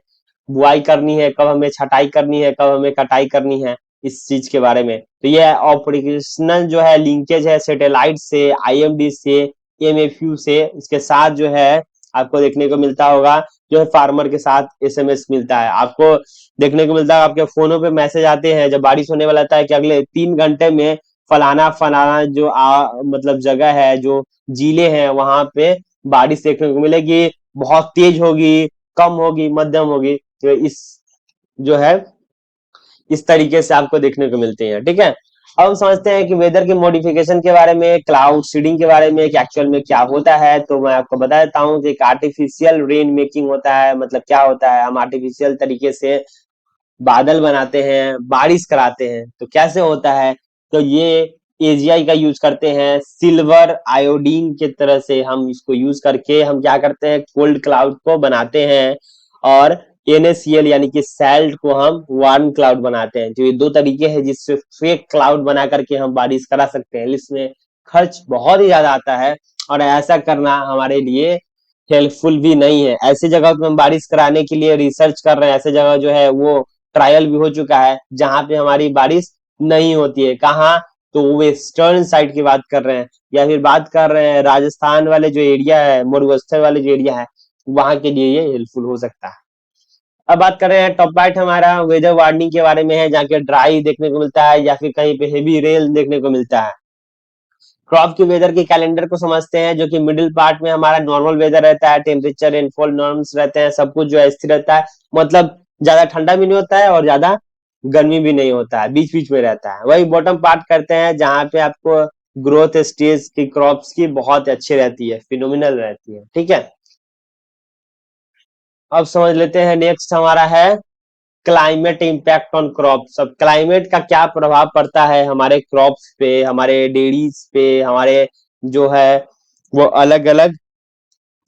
बुआई करनी है, कब हमें छटाई करनी है, कब हमें कटाई करनी है, इस चीज के बारे में। तो ये ऑपरेशनल जो है लिंकेज है सैटेलाइट से, आईएमडी से, एमएफयू से, इसके साथ जो है आपको देखने को मिलता होगा, जो है फार्मर के साथ एसएमएस मिलता है आपको, देखने को मिलता है आपके फोनों पे मैसेज आते हैं जब बारिश होने वाला था कि अगले 3 घंटे में फलाना फलाना जो मतलब जगह है, जो जिले हैं, वहां पे बारिश देखने को मिलेगी, बहुत तेज होगी, कम होगी, मध्यम होगी। तो इस जो है इस तरीके से आपको देखने को मिलते हैं। ठीक है, अब हम समझते हैं कि वेदर के मॉडिफिकेशन के बारे में, क्लाउड सीडिंग के बारे में कि एक्चुअल में क्या होता है। तो मैं आपको बता देता हूँ कि एक आर्टिफिशियल रेन मेकिंग होता है। मतलब क्या होता है, हम आर्टिफिशियल तरीके से बादल बनाते हैं, बारिश कराते हैं। तो कैसे होता है, तो ये एजीआई का यूज करते हैं, सिल्वर आयोडीन के तरह से हम इसको यूज करके हम क्या करते हैं, कोल्ड क्लाउड को बनाते हैं, और एनएसीएल यानी कि सैल्ट को हम वार्म क्लाउड बनाते हैं। तो ये दो तरीके हैं जिससे फेक क्लाउड बना करके हम बारिश करा सकते हैं। इसमें खर्च बहुत ही ज्यादा आता है, और ऐसा करना हमारे लिए हेल्पफुल भी नहीं है। ऐसी जगह पे हम बारिश कराने के लिए रिसर्च कर रहे हैं, ऐसे जगह जो है वो ट्रायल भी हो चुका है जहां पे हमारी बारिश नहीं होती है। कहाँ? तो वेस्टर्न साइड की बात कर रहे हैं, या फिर बात कर रहे हैं राजस्थान वाले जो एरिया है, मरुस्थल वाले जो एरिया है, वहां के लिए ये हेल्पफुल हो सकता है। अब बात कर रहे हैं टॉप राइट, हमारा वेदर वार्निंग के बारे में है, जहाँ के ड्राई देखने को मिलता है या फिर कहीं पे हेवी रेल देखने को मिलता है। क्रॉप के वेदर के कैलेंडर को समझते हैं, जो कि मिडिल पार्ट में हमारा नॉर्मल वेदर रहता है, टेम्परेचर रेनफॉल नॉर्म्स रहते हैं, सब कुछ जो है स्थिर रहता है। मतलब ज्यादा ठंडा भी नहीं होता है और ज्यादा गर्मी भी नहीं होता है, बीच बीच में रहता है। वही बॉटम पार्ट करते हैं, जहाँ पे आपको ग्रोथ स्टेज की क्रॉप्स की बहुत अच्छी रहती है, फिनोमिनल रहती है। ठीक है, अब समझ लेते हैं नेक्स्ट हमारा है क्लाइमेट इम्पैक्ट ऑन क्रॉप्स। अब क्लाइमेट का क्या प्रभाव पड़ता है हमारे क्रॉप्स पे, हमारे डेयरीज पे, हमारे जो है वो अलग अलग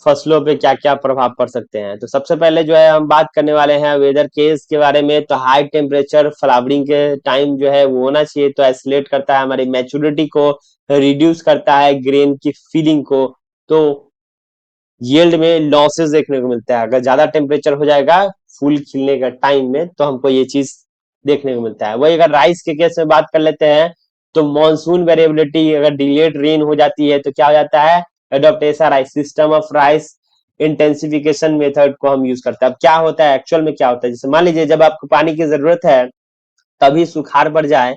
फसलों पे क्या क्या प्रभाव पड़ सकते हैं। तो सबसे पहले जो है हम बात करने वाले हैं वेदर केस के बारे में। तो हाई टेम्परेचर फ्लावरिंग के टाइम जो है वो होना चाहिए, तो एसिलेट करता है हमारी मैच्योरिटी को, रिड्यूस करता है ग्रेन की फीलिंग को, तो यील्ड में लॉसेस देखने को मिलता है। अगर ज्यादा टेम्परेचर हो जाएगा फूल खिलने का टाइम में, तो हमको ये चीज देखने को मिलता है। वही अगर राइस के केस में बात कर लेते हैं, तो मॉनसून वेरिएबिलिटी, अगर डिलेड रेन हो जाती है तो क्या हो जाता है, adoption rice system of rice intensification method को हम यूज करते हैं। अब क्या होता है, एक्चुअल में क्या होता है, जैसे मान लीजिए जब आपको पानी की जरूरत है, तभी सुखाड़ पड़ जाए,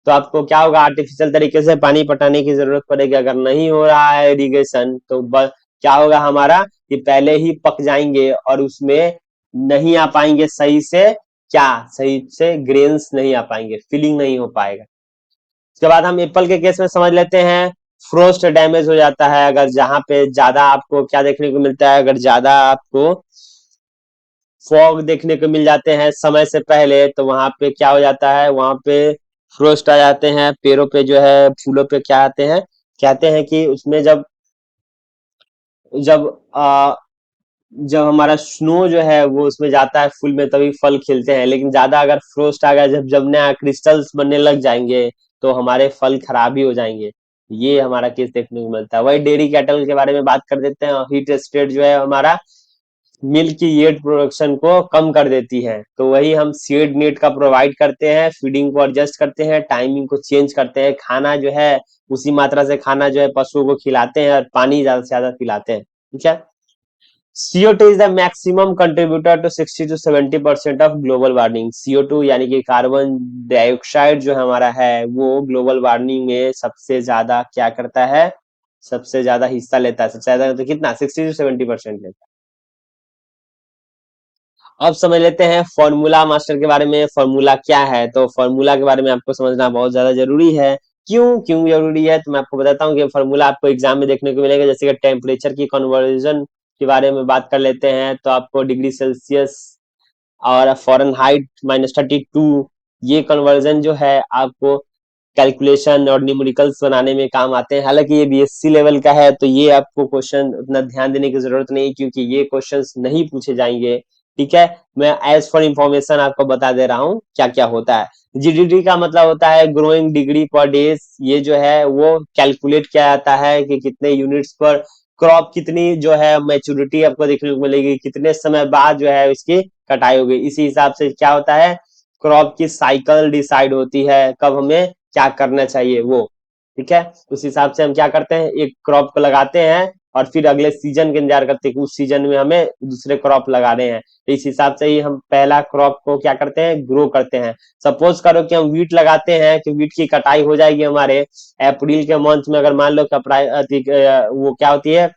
तो आपको क्या होगा, आर्टिफिशियल तरीके से पानी पटाने की जरूरत पड़ेगी। अगर नहीं हो रहा है इरिगेशन, तो क्या होगा हमारा, कि पहले ही पक जाएंगे और उसमें नहीं आ पाएंगे सही से, क्या सही से ग्रेन्स नहीं आ पाएंगे, फिलिंग नहीं हो पाएगा। उसके बाद हम एप्पल के केस में समझ लेते हैं, फ्रोस्ट डैमेज हो जाता है। अगर जहां पे ज्यादा आपको क्या देखने को मिलता है, अगर ज्यादा आपको फॉग देखने को मिल जाते हैं समय से पहले, तो वहां पे क्या हो जाता है, वहां पे फ्रोस्ट आ जाते हैं पेड़ों पे, जो है फूलों पे क्या आते हैं, कहते हैं कि उसमें जब जब जब हमारा स्नो जो है वो उसमें जाता है फूल में, तभी फल खिलते हैं। लेकिन ज्यादा अगर फ्रोस्ट आ गया, जब जब नया क्रिस्टल्स बनने लग जाएंगे, तो हमारे फल खराब ही हो जाएंगे। ये हमारा केस देखने को मिलता है। वही डेयरी कैटल के बारे में बात कर देते हैं। हीट स्टेट जो है हमारा मिल्क की येट प्रोडक्शन को कम कर देती है। तो वही हम सीड नेट का प्रोवाइड करते हैं, फीडिंग को एडजस्ट करते हैं, टाइमिंग को चेंज करते हैं, खाना जो है उसी मात्रा से खाना जो है पशुओं को खिलाते हैं और पानी ज्यादा से ज्यादा पिलाते हैं। ठीक है। CO2 is the maximum contributor to 60 to 70% of global warming. CO2 यानी कि कार्बन डाइऑक्साइड जो हमारा है वो ग्लोबल वार्मिंग में सबसे ज्यादा क्या करता है, सबसे ज्यादा हिस्सा लेता है। सबसे ज्यादा तो कितना, 60 to 70% लेता है। अब समझ लेते हैं फॉर्मूला मास्टर के बारे में। फॉर्मूला क्या है, तो फॉर्मूला के बारे में आपको समझना बहुत ज्यादा जरूरी है। क्यों क्यों जरूरी है, तो मैं आपको बताता हूँ कि फॉर्मूला आपको एग्जाम में देखने को मिलेगा। जैसे कि टेम्परेचर की कन्वर्जन के बारे में बात कर लेते हैं, तो आपको डिग्री सेल्सियस और फ़ारेनहाइट -32, ये कन्वर्जन जो है आपको कैलकुलेशन और न्यूमेरिकल्स बनाने में काम आते हैं। हालांकि ये BSc लेवल का है, तो ये आपको क्वेश्चन उतना ध्यान देने की जरूरत नहीं, क्योंकि ये क्वेश्चंस नहीं पूछे जाएंगे। ठीक है। मैं एज फॉर इंफॉर्मेशन आपको बता दे रहा हूँ क्या क्या होता है। GDP का मतलब होता है ग्रोइंग डिग्री पर डेज। ये जो है वो कैलकुलेट किया जाता है कि कितने यूनिट्स पर क्रॉप, कितनी जो है मैच्योरिटी आपको देखने को मिलेगी, कितने समय बाद जो है इसकी कटाई होगी। इसी हिसाब से क्या होता है, क्रॉप की साइकिल डिसाइड होती है, कब हमें क्या करना चाहिए वो। ठीक है। उस हिसाब से हम क्या करते हैं, एक क्रॉप को लगाते हैं और फिर अगले सीजन के इंतजार करते हैं कि उस सीजन में हमें दूसरे क्रॉप लगाने हैं। तो इस हिसाब से ही हम पहला क्रॉप को क्या करते हैं, ग्रो करते हैं। सपोज करो कि हम वीट लगाते हैं, कि वीट की कटाई हो जाएगी हमारे अप्रैल के मंथ में। अगर मान लो कि वो क्या होती है,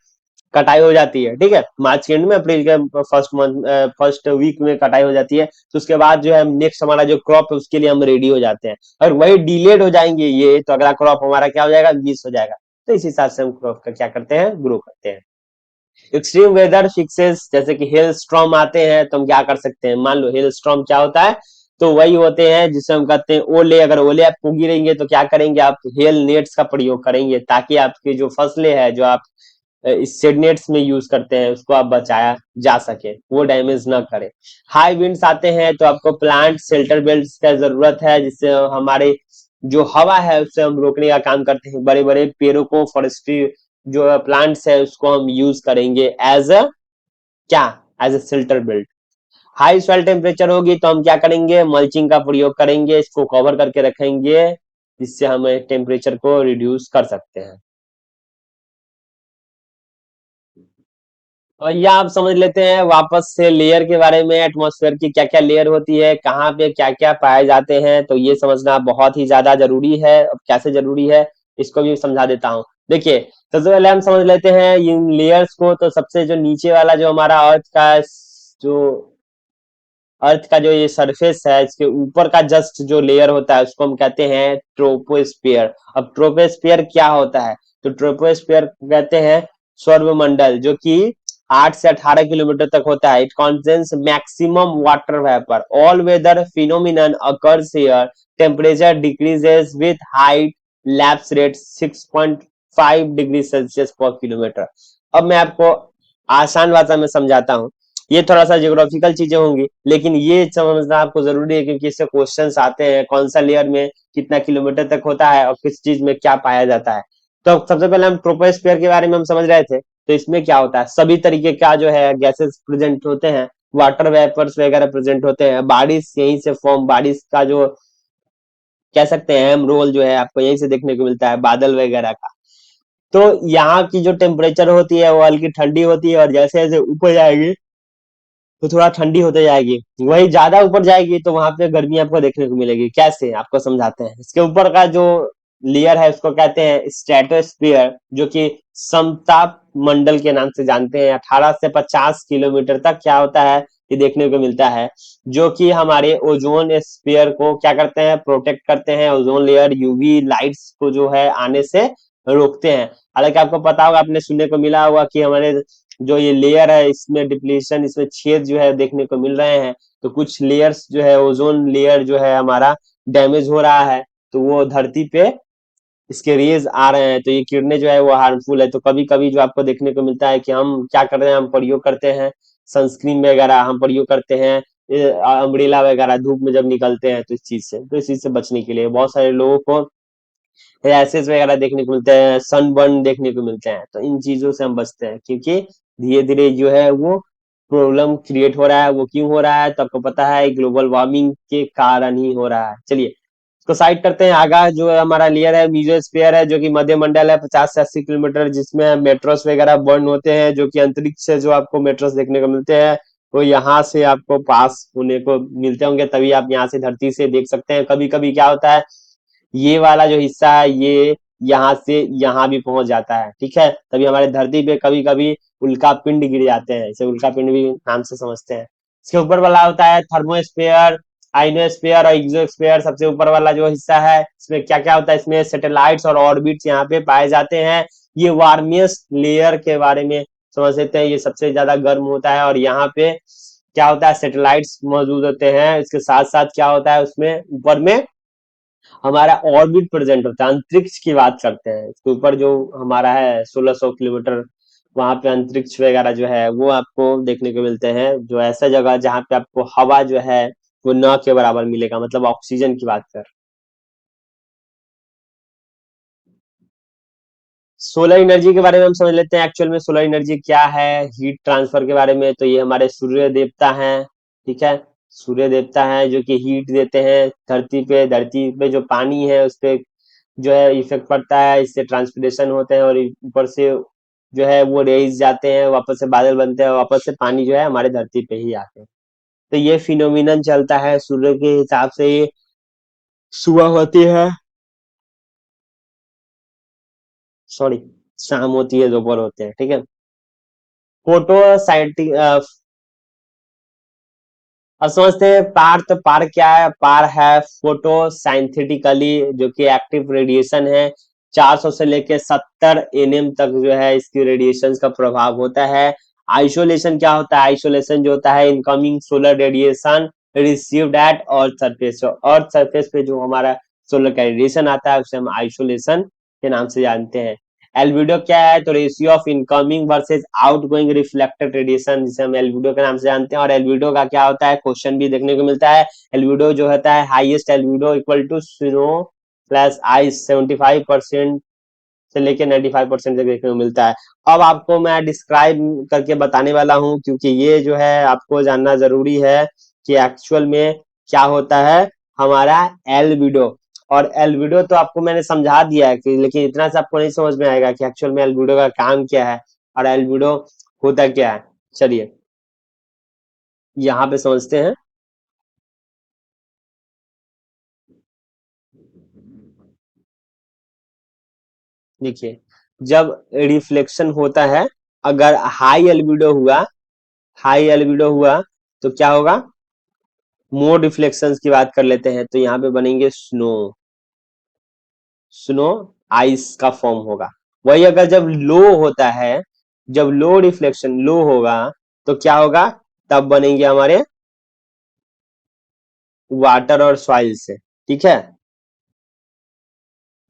कटाई हो जाती है। ठीक है। मार्च के एंड में, अप्रैल के फर्स्ट वीक में कटाई हो जाती है। तो उसके बाद जो है नेक्स्ट हमारा जो क्रॉप है उसके लिए हम रेडी हो जाते हैं। और वही डिलेड हो जाएंगे ये, तो अगला क्रॉप हमारा क्या हो जाएगा, मिस हो जाएगा। तो इस हिसाब से हम क्रॉप का क्या करते हैं, ग्रो करते हैं। एक्सट्रीम वेदर फिक्सेस, जैसे कि हेल स्ट्रॉम आते हैं, तो हम क्या कर सकते हैं। मान लो हेल स्ट्रॉम क्या होता है, तो वही होते हैं जिसे हम कहते हैं ओले। अगर ओले आपको गिरेंगे तो क्या करेंगे आप, हेल नेट्स का प्रयोग करेंगे, ताकि आपकी जो फसलें हैं जो आप इस नेट्स में यूज करते हैं उसको आप बचाया जा सके, वो डैमेज ना करे। हाई विंड्स आते हैं तो आपको प्लांट शेल्टर बेल्ट का जरूरत है, जिससे हमारे जो हवा है उससे हम रोकने का काम करते हैं। बड़े बड़े पेड़ों को, फॉरेस्ट्री जो प्लांट्स है उसको हम यूज करेंगे एज अ क्या, as a shelter belt. High soil temperature होगी तो हम क्या करेंगे, मल्चिंग का प्रयोग करेंगे, इसको कवर करके रखेंगे, जिससे हम टेम्परेचर को रिड्यूस कर सकते हैं। और यह आप समझ लेते हैं वापस से लेयर के बारे में, एटमॉस्फेयर की क्या क्या लेयर होती है, कहाँ पे क्या क्या पाए जाते हैं। तो ये समझना बहुत ही ज्यादा जरूरी है। अब कैसे जरूरी है इसको भी समझा देता हूँ। देखिए, सबसे पहले हम समझ लेते हैं इन लेयर्स को। तो सबसे जो नीचे वाला जो हमारा जो अर्थ का जो ये सरफेस है, इसके ऊपर का जस्ट जो लेयर होता है उसको हम कहते हैं ट्रोपोस्फियर। अब ट्रोपोस्फियर क्या होता है, तो ट्रोपोस्फियर कहते हैं सौरमंडल, जो कि 8 से 18 किलोमीटर तक होता है। It contains maximum water vapour, all weather phenomenon occurs here, temperature decreases with height, lapse rate 6.5 degree Celsius per kilometre. अब मैं आपको आसान भाषा में समझाता हूँ। ये थोड़ा सा ज्योग्राफिकल चीजें होंगी, लेकिन ये समझना आपको जरूरी है, क्योंकि इससे क्वेश्चंस आते हैं कौन सा लेयर में कितना किलोमीटर तक होता है और किस चीज में क्या पाया जाता है। तो सबसे पहले हम ट्रोपोस्फियर के बारे में हम समझ रहे थे। तो इसमें क्या होता है, सभी तरीके का जो है गैसेस प्रेजेंट होते हैं, वाटर वेपर्स वगैरह प्रेजेंट होते हैं। बारिश यहीं से फॉर्म, बारिश का जो कह सकते हैं हम रोल जो है आपको यहीं से देखने को मिलता है, बादल वगैरह का। तो यहाँ की जो टेम्परेचर होती है वो हल्की ठंडी होती है, और जैसे जैसे ऊपर जाएगी तो थोड़ा ठंडी होते जाएगी। वही ज्यादा ऊपर जाएगी तो वहां पे गर्मी आपको देखने को मिलेगी। कैसे, आपको समझाते हैं। इसके ऊपर का जो लेयर है उसको कहते हैं स्ट्रेटोस्फियर, जो कि समताप मंडल के नाम से जानते हैं। 18 से 50 किलोमीटर तक क्या होता है, ये देखने को मिलता है, जो कि हमारे ओजोन स्फीयर को क्या करते हैं, प्रोटेक्ट करते हैं। ओजोन लेयर यूवी लाइट्स को जो है आने से रोकते हैं। हालांकि आपको पता होगा, आपने सुनने को मिला होगा कि हमारे जो ये लेयर है इसमें डिप्लीशन, इसमें छेद जो है देखने को मिल रहे हैं। तो कुछ लेयर्स जो है, ओजोन लेयर जो है हमारा डैमेज हो रहा है, तो वो धरती पे इसके रेज आ रहे हैं, तो ये किरणें जो है वो हार्मफुल है। तो कभी कभी जो आपको देखने को मिलता है कि हम क्या कर रहे हैं, हम प्रयोग करते हैं सनस्क्रीन वगैरह, हम प्रयोग करते हैं अम्ब्रेला वगैरह, धूप में जब निकलते हैं। तो इस चीज से, तो इस चीज से बचने के लिए बहुत सारे लोगों को रैसेस वगैरह देखने को मिलते हैं, सनबर्न देखने को मिलते हैं। तो इन चीजों से हम बचते हैं, क्योंकि धीरे धीरे जो है वो प्रॉब्लम क्रिएट हो रहा है, वो क्यों हो रहा है? तो आपको पता है ग्लोबल वार्मिंग के कारण ही हो रहा है। चलिए इसको साइड करते हैं। आगा जो है हमारा लेयर है मीजोस्फीयर है, जो कि मध्य मंडल है 50 से 80 किलोमीटर, जिसमें मेट्रोस वगैरह बर्न होते हैं, जो कि अंतरिक्ष से जो आपको मेट्रोस देखने को मिलते हैं वो यहाँ से आपको पास होने को मिलते होंगे, तभी आप यहाँ से धरती से देख सकते हैं। कभी कभी क्या होता है, ये वाला जो हिस्सा है ये यहाँ से यहाँ भी पहुंच जाता है, ठीक है। तभी हमारे धरती पे कभी कभी उल्का पिंड गिर जाते हैं, इसे उल्का पिंड भी नाम से समझते हैं। इसके ऊपर वाला होता है थर्मोस्फेयर, आइनोस्फेयर और एक्सोस्फेयर। सबसे ऊपर वाला जो हिस्सा है इसमें क्या क्या होता है, इसमें सैटेलाइट्स और ऑर्बिट्स यहाँ पे पाए जाते हैं। ये वार्मियस्ट लेयर के बारे में समझ लेते हैं, ये सबसे ज्यादा गर्म होता है और यहाँ पे क्या होता है, सैटेलाइट्स मौजूद होते हैं। इसके साथ साथ क्या होता है, उसमें ऊपर में हमारा ऑर्बिट प्रेजेंट होता है, अंतरिक्ष की बात करते हैं। इसके ऊपर जो हमारा है 1600 किलोमीटर, वहां पे अंतरिक्ष वगैरह जो है वो आपको देखने को मिलते हैं, जो ऐसा जगह जहाँ पे आपको हवा जो है वो न के बराबर मिलेगा, मतलब ऑक्सीजन की बात कर। सोलर एनर्जी के बारे में हम समझ लेते हैं, एक्चुअल में सोलर एनर्जी क्या है। हीट ट्रांसफर के बारे में, तो ये हमारे सूर्य देवता हैं, ठीक है। सूर्य देवता है जो कि हीट देते हैं धरती पे। धरती पे जो पानी है उस पे जो है इफेक्ट पड़ता है, इससे ट्रांसपिरेशन होते हैं और ऊपर से जो है वो रेज जाते हैं, वापस से बादल बनते हैं, वापस से पानी जो है हमारे धरती पे ही आते हैं। तो ये फिनोमिनन चलता है सूर्य के हिसाब से। ये सुबह होती है, सॉरी, शाम होती है, दोपहर होते हैं, ठीक है। फोटो साइंटिफिक, अब समझते हैं पार। तो पार क्या है, पार है फोटो साइंथेटिकली जो कि एक्टिव रेडिएशन है। 400 से लेके 70 nm तक जो है इसकी रेडिएशन का प्रभाव होता है। आइसोलेशन क्या होता है, आइसोलेशन जो होता है incoming solar radiation received at earth surface. Earth surface पे जो हमारा सोलर का रेडिएशन आता है उसे हम आइसोलेशन के नाम से जानते हैं। एल्बिडो क्या है, तो ratio of incoming versus outgoing reflected radiation, जिसे हम एल्बिडो के नाम से जानते हैं। और एल्बिडो का क्या होता है, क्वेश्चन भी देखने को मिलता है। एल्बिडो जो होता है highest albedo equal to snow plus ice, 75% से लेके 95% तक देखने को मिलता है। अब आपको मैं डिस्क्राइब करके बताने वाला हूं, क्योंकि ये जो है आपको जानना जरूरी है कि एक्चुअल में क्या होता है हमारा एल्बिडो। और एल्बिडो तो आपको मैंने समझा दिया है कि, लेकिन इतना से आपको नहीं समझ में आएगा कि एक्चुअल में एल्बिडो का काम क्या है और एल्बिडो होता क्या है। चलिए यहाँ पे समझते हैं। देखिए, जब रिफ्लेक्शन होता है, अगर हाई एल्बिडो हुआ, हाई एल्बिडो हुआ तो क्या होगा, मोर रिफ्लेक्शंस की बात कर लेते हैं, तो यहाँ पे बनेंगे स्नो। स्नो आइस का फॉर्म होगा। वही अगर जब लो होता है, जब लो रिफ्लेक्शन लो होगा तो क्या होगा, तब बनेंगे हमारे वाटर और सॉइल से, ठीक है।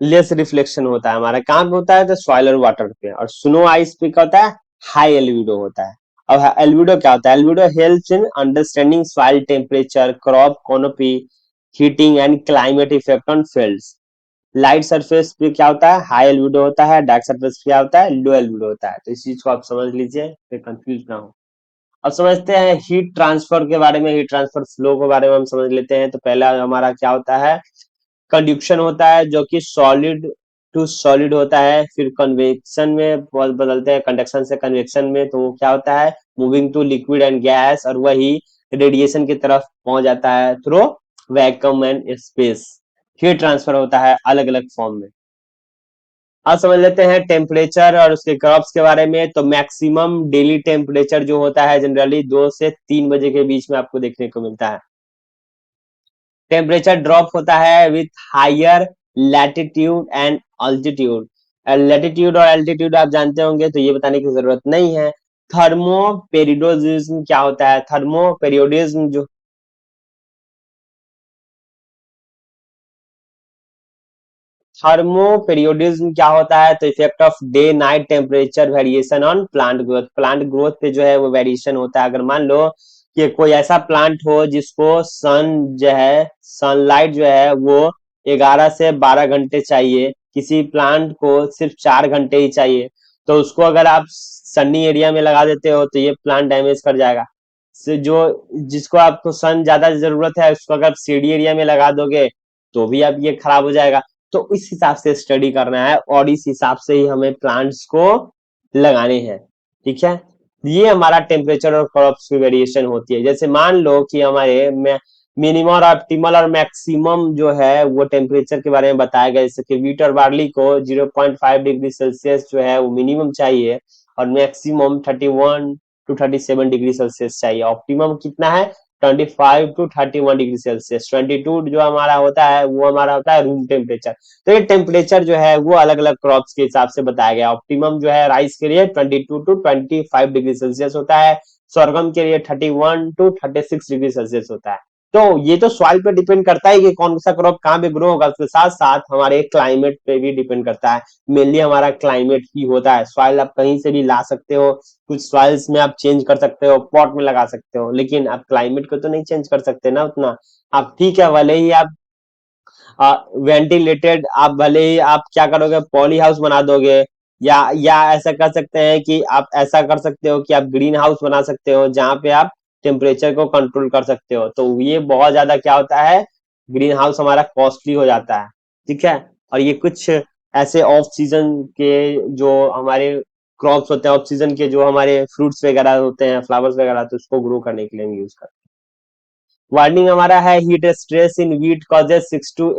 लेस रिफ्लेक्शन होता है हमारा, कहाँ पे होता है, तो सॉइल और वाटर पे। और स्नो आइस पे क्या होता है, हाई एल्बिडो होता है। अब एल्बिडो क्या होता है, albedo helps in understanding soil temperature, crop canopy, heating and climate effect on fields. Light surface पे क्या होता है, हाई एल्बिडो होता है। डार्क सरफेस पे क्या होता है, लो एल्बिडो होता है। तो इस चीज को आप समझ लीजिए, फिर कंफ्यूज ना हो। अब समझते हैं हीट ट्रांसफर के बारे में, हीट ट्रांसफर फ्लो के बारे में हम समझ लेते हैं। तो पहला हमारा क्या होता है, कंडक्शन होता है जो कि सॉलिड टू सॉलिड होता है। फिर कन्वेक्शन में बदलते हैं, कंडक्शन से कन्वेक्शन में, तो वो क्या होता है, moving to liquid and gas, और वही रेडिएशन की तरफ पहुंच जाता है through vacuum and space. Heat transfer होता है अलग अलग फॉर्म में। अब समझ लेते हैं टेम्परेचर और उसके क्रॉप्स के बारे में। तो मैक्सिमम डेली टेम्परेचर जो होता है जनरली 2 से 3 बजे के बीच में आपको देखने को मिलता है। टेम्परेचर ड्रॉप होता है with higher latitude and altitude. Latitude और एल्टीट्यूड आप जानते होंगे, तो ये बताने की जरूरत नहीं है। थर्मो पेरिडोजिज्म क्या होता है, थर्मो पेरियोडिज्म जो, थर्मो पेरियोडिज्म क्या होता है, तो effect of day night temperature variation on plant growth. Plant growth पे जो है वो वेरिएशन होता है। अगर मान लो कि कोई ऐसा प्लांट हो जिसको सन जो है, सनलाइट जो है वो 11 से 12 घंटे चाहिए, किसी प्लांट को सिर्फ 4 घंटे ही चाहिए, तो उसको अगर आप सन्नी एरिया में लगा देते हो तो ये प्लांट डैमेज कर जाएगा। जो जिसको आपको सन ज्यादा जरूरत है उसको अगर सीडी एरिया में लगा दोगे तो भी अब ये खराब हो जाएगा। तो इस हिसाब से स्टडी करना है और इस हिसाब से ही हमें प्लांट्स को लगाने हैं। ठीक है, ये हमारा टेम्परेचर और क्रॉप्स की वेरिएशन होती है। जैसे मान लो कि हमारे मिनिमम और ऑप्टिमल और मैक्सिमम जो है वो टेम्परेचर के बारे में बताया गया, जैसे कि वीट और बार्ली को 0.5 डिग्री सेल्सियस जो है वो मिनिमम चाहिए और मैक्सिमम 31 to 37 डिग्री सेल्सियस चाहिए। ऑप्टिमम कितना है 25 to 31 डिग्री सेल्सियस। 22 जो हमारा होता है वो हमारा होता है रूम टेम्परेचर। तो ये टेम्परेचर जो है वो अलग अलग क्रॉप्स के हिसाब से बताया गया। ऑप्टिमम जो है राइस के लिए 22 to 25 डिग्री सेल्सियस होता है, sorghum के लिए 31 to 36 डिग्री सेल्सियस होता है। तो ये तो सॉइल पे डिपेंड करता है कि कौन सा क्रॉप कहाँ पे ग्रो होगा, उसके साथ साथ हमारे क्लाइमेट पे भी डिपेंड करता है। मेनली हमारा क्लाइमेट ही होता है। सॉइल आप कहीं से भी ला सकते हो, कुछ सॉइल्स में आप चेंज कर सकते हो, पॉट में लगा सकते हो, लेकिन आप क्लाइमेट को तो नहीं चेंज कर सकते ना उतना। आप ठीक है भले ही आप वेंटिलेटेड, आप भले ही आप क्या करोगे पॉली हाउस बना दोगे, या ऐसा कर सकते हैं कि आप ऐसा कर सकते हो कि आप ग्रीन हाउस बना सकते हो जहां पे आप टेम्परेचर को कंट्रोल कर सकते हो। तो ये बहुत ज्यादा क्या होता है, ग्रीन हाउस हमारा कॉस्टली हो जाता है। ठीक है, और ये कुछ ऐसे ऑफ सीजन के जो हमारे क्रॉप्स होते हैं, ऑफ सीजन के जो हमारे फ्रूट्स वगैरह होते हैं, फ्लावर्स वगैरह, तो उसको ग्रो करने के लिए हम यूज करते हैं। वार्निंग हमारा है heat stress in wheat causes 6 to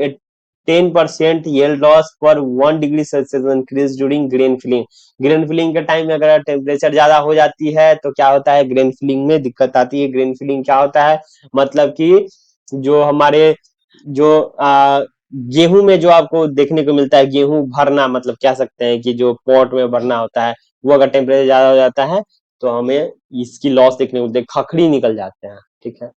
10% yield loss per 1 degree Celsius increase during grain filling. Grain filling के टाइम में अगर टेम्परेचर ज्यादा हो जाती है तो क्या होता है, ग्रेन फिलिंग में दिक्कत आती है। ग्रेन फिलिंग क्या होता है, मतलब कि जो हमारे जो गेहूं में जो आपको देखने को मिलता है, गेहूं भरना, मतलब कह सकते हैं कि जो पॉट में भरना होता है, वो अगर टेम्परेचर ज्यादा हो जाता है तो हमें इसकी लॉस देखने को मिलती है, खखड़ी निकल जाते हैं। ठीक है,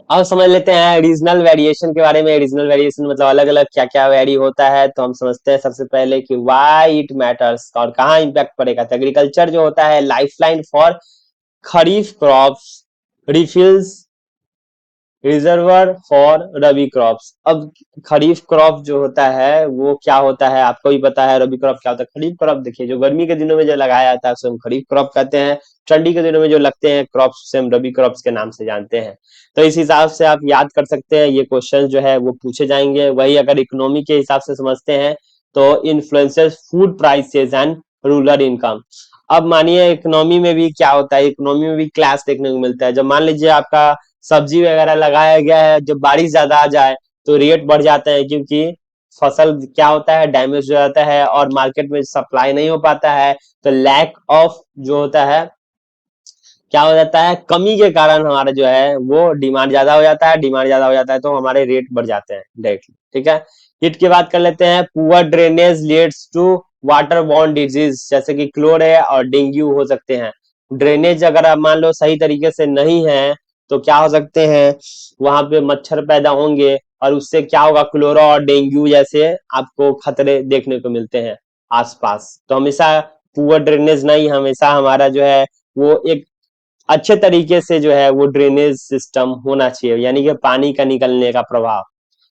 अब समझ लेते हैं रीजनल वेरिएशन के बारे में। रीजनल वेरिएशन मतलब अलग अलग क्या क्या वेरी होता है। तो हम समझते हैं सबसे पहले कि व्हाई इट मैटर्स और कहाँ इम्पैक्ट पड़ेगा। तो एग्रीकल्चर जो होता है lifeline for kharif crops, refills reservoir for rabi crops. अब खरीफ क्रॉप जो होता है वो क्या होता है आपको भी पता है, रबी क्रॉप क्या होता है। खरीफ क्रॉप देखिए जो गर्मी के दिनों में जो लगाया जाता है उसे हम खरीफ क्रॉप कहते हैं। ठंडी के दिनों में जो लगते हैं क्रॉप्स उसे हम रबी क्रॉप्स के नाम से जानते हैं। तो इस हिसाब से आप याद कर सकते हैं, ये क्वेश्चन जो है वो पूछे जाएंगे। वही अगर इकोनॉमी के हिसाब से समझते हैं तो influences food prices and rural income. अब मानिए इकोनॉमी में भी क्या होता है, इकोनॉमी में भी क्लास देखने को मिलता है। जब मान लीजिए आपका सब्जी वगैरह लगाया गया है, जब बारिश ज्यादा आ जाए तो रेट बढ़ जाता है, क्योंकि फसल क्या होता है डैमेज हो जाता है और मार्केट में सप्लाई नहीं हो पाता है। तो लैक ऑफ जो होता है, क्या हो जाता है, कमी के कारण हमारा जो है वो डिमांड ज्यादा हो जाता है। डिमांड ज्यादा हो जाता है तो हमारे रेट बढ़ जाते हैं डायरेक्टली। ठीक है, हिट की बात कर लेते हैं। Poor drainage leads to water borne disease, जैसे कि क्लोरे और डेंगू हो सकते हैं। ड्रेनेज अगर आप मान लो सही तरीके से नहीं है तो क्या हो सकते हैं, वहां पे मच्छर पैदा होंगे और उससे क्या होगा, क्लोरा और डेंगू जैसे आपको खतरे देखने को मिलते हैं आसपास। तो हमेशा पुअर ड्रेनेज नहीं, हमेशा हमारा जो है वो एक अच्छे तरीके से जो है वो ड्रेनेज सिस्टम होना चाहिए, यानी कि पानी का निकलने का प्रभाव।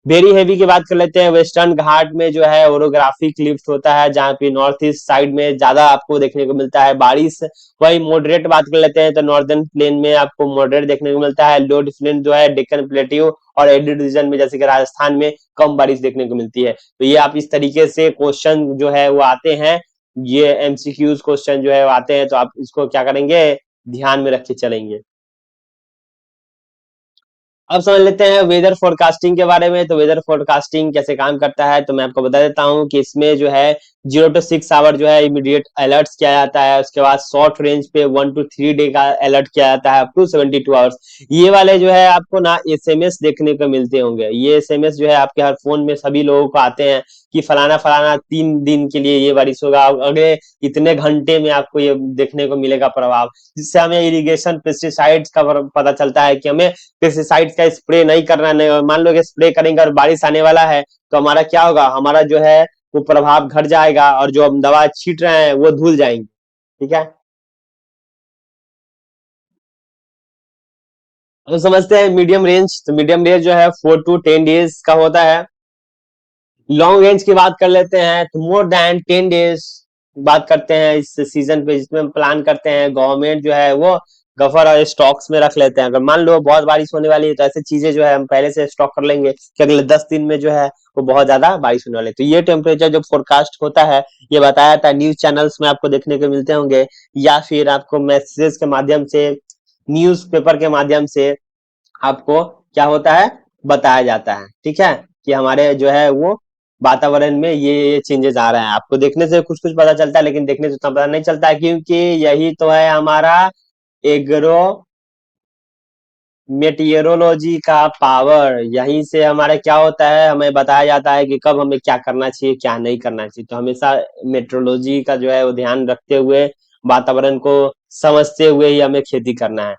वेरी हेवी की बात कर लेते हैं। वेस्टर्न घाट में जो है ओरोग्राफिक लिफ्ट होता है जहाँ पे नॉर्थ ईस्ट साइड में ज्यादा आपको देखने को मिलता है बारिश। वही मॉडरेट बात कर लेते हैं तो नॉर्दर्न प्लेन में आपको मॉडरेट देखने को मिलता है। लो डिफरेंट जो है डेक्कन प्लेट्यू और एडिड रीजन में जैसे कि राजस्थान में कम बारिश देखने को मिलती है। तो ये आप इस तरीके से क्वेश्चन जो है वो आते हैं, ये एमसीक्यूज क्वेश्चन जो है वो आते हैं, तो आप इसको क्या करेंगे, ध्यान में रख के चलेंगे। अब समझ लेते हैं वेदर फोरकास्टिंग के बारे में। तो वेदर फोरकास्टिंग कैसे काम करता है तो मैं आपको बता देता हूं कि इसमें जो है 0 to 6 आवर जो है इमीडिएट अलर्ट किया जाता है। उसके बाद शॉर्ट रेंज पे 1 to 3 डे का अलर्ट किया जाता है, अप टू 72 आवर्स। ये वाले जो है आपको ना एसएमएस देखने को मिलते होंगे। ये एसएमएस जो है आपके हर फोन में सभी लोगों को आते हैं कि फलाना फलाना 3 दिन के लिए ये बारिश होगा, अगले इतने घंटे में आपको ये देखने को मिलेगा प्रभाव। जिससे हमें इरिगेशन पेस्टिसाइड्स का पता चलता है कि हमें पेस्टिसाइड्स का स्प्रे नहीं करना। नहीं, मान लो कि स्प्रे करेंगे और बारिश आने वाला है तो हमारा क्या होगा, हमारा जो है वो प्रभाव घट जाएगा और जो हम दवा छीट रहे हैं वो धुल जाएंगे। ठीक है, तो समझते हैं मीडियम रेंज। तो मीडियम रेंज जो है 4 to 10 डेज का होता है। लॉन्ग रेंज की बात कर लेते हैं तो मोर देन 10 डेज बात करते हैं इस सीजन पे, जिसमें हम प्लान करते हैं गवर्नमेंट जो है वो गफर और स्टॉक्स में रख लेते हैं। अगर मान लो बहुत बारिश होने वाली है तो ऐसी चीजें जो है हम पहले से स्टॉक कर लेंगे कि अगले 10 दिन में जो है वो बहुत ज्यादा बारिश होने वाली है। तो ये टेम्परेचर जो फोरकास्ट होता है ये बताया जाता है, न्यूज चैनल्स में आपको देखने को मिलते होंगे, या फिर आपको मैसेज के माध्यम से, न्यूज पेपर के माध्यम से आपको क्या होता है बताया जाता है। ठीक है, कि हमारे जो है वो वातावरण में ये चेंजेस आ रहे हैं। आपको देखने से कुछ कुछ पता चलता है लेकिन देखने से उतना पता नहीं चलता है, क्योंकि यही तो है हमारा एग्रो मेटियोरोलॉजी का पावर। यहीं से हमारा क्या होता है, हमें बताया जाता है कि कब हमें क्या करना चाहिए क्या नहीं करना चाहिए। तो हमेशा मेट्रोलॉजी का जो है वो ध्यान रखते हुए, वातावरण को समझते हुए ही हमें खेती करना है।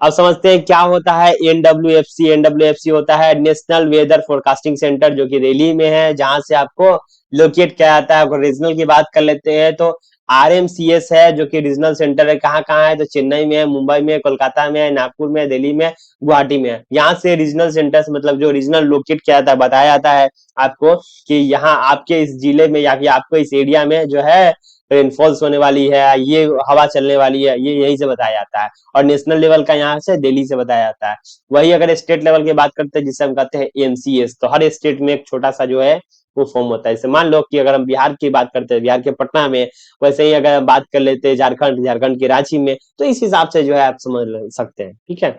अब समझते हैं क्या होता है एनडब्ल्यूएफसी। एनडब्ल्यूएफसी होता है नेशनल वेदर फोरकास्टिंग सेंटर, जो कि दिल्ली में है, जहां से आपको लोकेट किया जाता है। अगर रीजनल की बात कर लेते हैं तो आरएमसीएस है, जो कि रीजनल सेंटर है। कहाँ कहाँ है तो चेन्नई में है, मुंबई में है, कोलकाता में है, नागपुर में है, दिल्ली में, गुवाहाटी में है। यहाँ से रीजनल सेंटर से मतलब जो रीजनल लोकेट किया जाता है, बताया जाता है आपको कि यहाँ आपके इस जिले में या फिर आपको इस एरिया में जो है रेनफॉल्स होने वाली है, ये हवा चलने वाली है, ये यहीं से बताया जाता है। और नेशनल लेवल का यहाँ से दिल्ली से बताया जाता है। वही अगर स्टेट लेवल की बात करते हैं जिसे हम कहते हैं एमसीएस, तो हर स्टेट में एक छोटा सा जो है वो फॉर्म होता है। जैसे मान लो कि अगर हम बिहार की बात करते हैं, बिहार के पटना में, वैसे ही अगर हम बात कर लेते हैं झारखंड, झारखंड के रांची में, तो इस हिसाब से जो है आप समझ सकते हैं। ठीक है,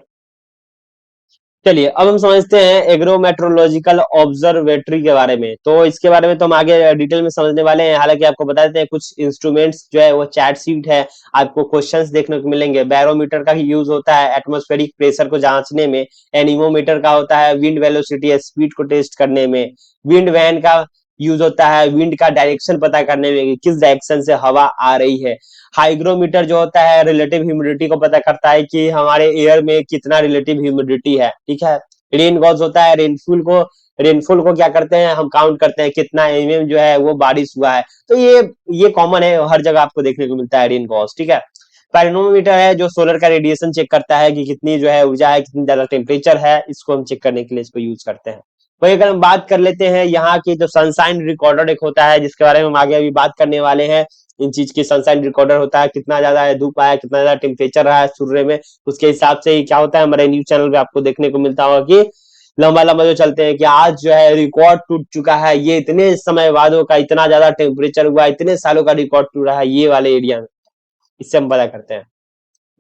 चलिए अब हम समझते हैं एग्रोमेट्रोलॉजिकल ऑब्जर्वेटरी के बारे में। तो इसके बारे में तो हम आगे डिटेल में समझने वाले हैं। हालांकि आपको बता देते हैं कुछ इंस्ट्रूमेंट्स जो है वो चैट शीट है, आपको क्वेश्चंस देखने को मिलेंगे। बैरोमीटर का यूज होता है एटमॉस्फेरिक प्रेशर को जांचने में। एनीमोमीटर का होता है विंड वेलोसिटी स्पीड को टेस्ट करने में। विंड वैन का यूज होता है विंड का डायरेक्शन पता करने में कि किस डायरेक्शन से हवा आ रही है। हाइग्रोमीटर जो होता है रिलेटिव ह्यूमिडिटी को पता करता है कि हमारे एयर में कितना रिलेटिव ह्यूमिडिटी है। ठीक है, रेन गॉज होता है रेनफॉल को क्या करते हैं हम काउंट करते हैं कितना एमएम जो है वो बारिश हुआ है। तो ये कॉमन है, हर जगह आपको देखने को मिलता है रेन गॉज। ठीक है, पायरोनोमीटर है जो सोलर का रेडिएशन चेक करता है कि कितनी जो है ऊर्जा है, कितनी ज्यादा टेम्परेचर है, इसको हम चेक करने के लिए इसको यूज करते हैं। वही अगर हम बात कर लेते हैं यहाँ की, तो सनसाइन रिकॉर्डर एक होता है जिसके बारे में हम आगे अभी बात करने वाले हैं। इन चीज की सनसाइन रिकॉर्डर होता है कितना ज्यादा है धूप आया, कितना ज्यादा टेम्परेचर रहा है सूर्य में, उसके हिसाब से ही क्या होता है हमारे न्यूज चैनल पे आपको देखने को मिलता होगा कि लंबा लंबा जो चलते हैं कि आज जो है रिकॉर्ड टूट चुका है, ये इतने समय वादों का इतना ज्यादा टेम्परेचर हुआ, इतने सालों का रिकॉर्ड टूट रहा है ये वाले एरिया में। इससे हम पता करते हैं।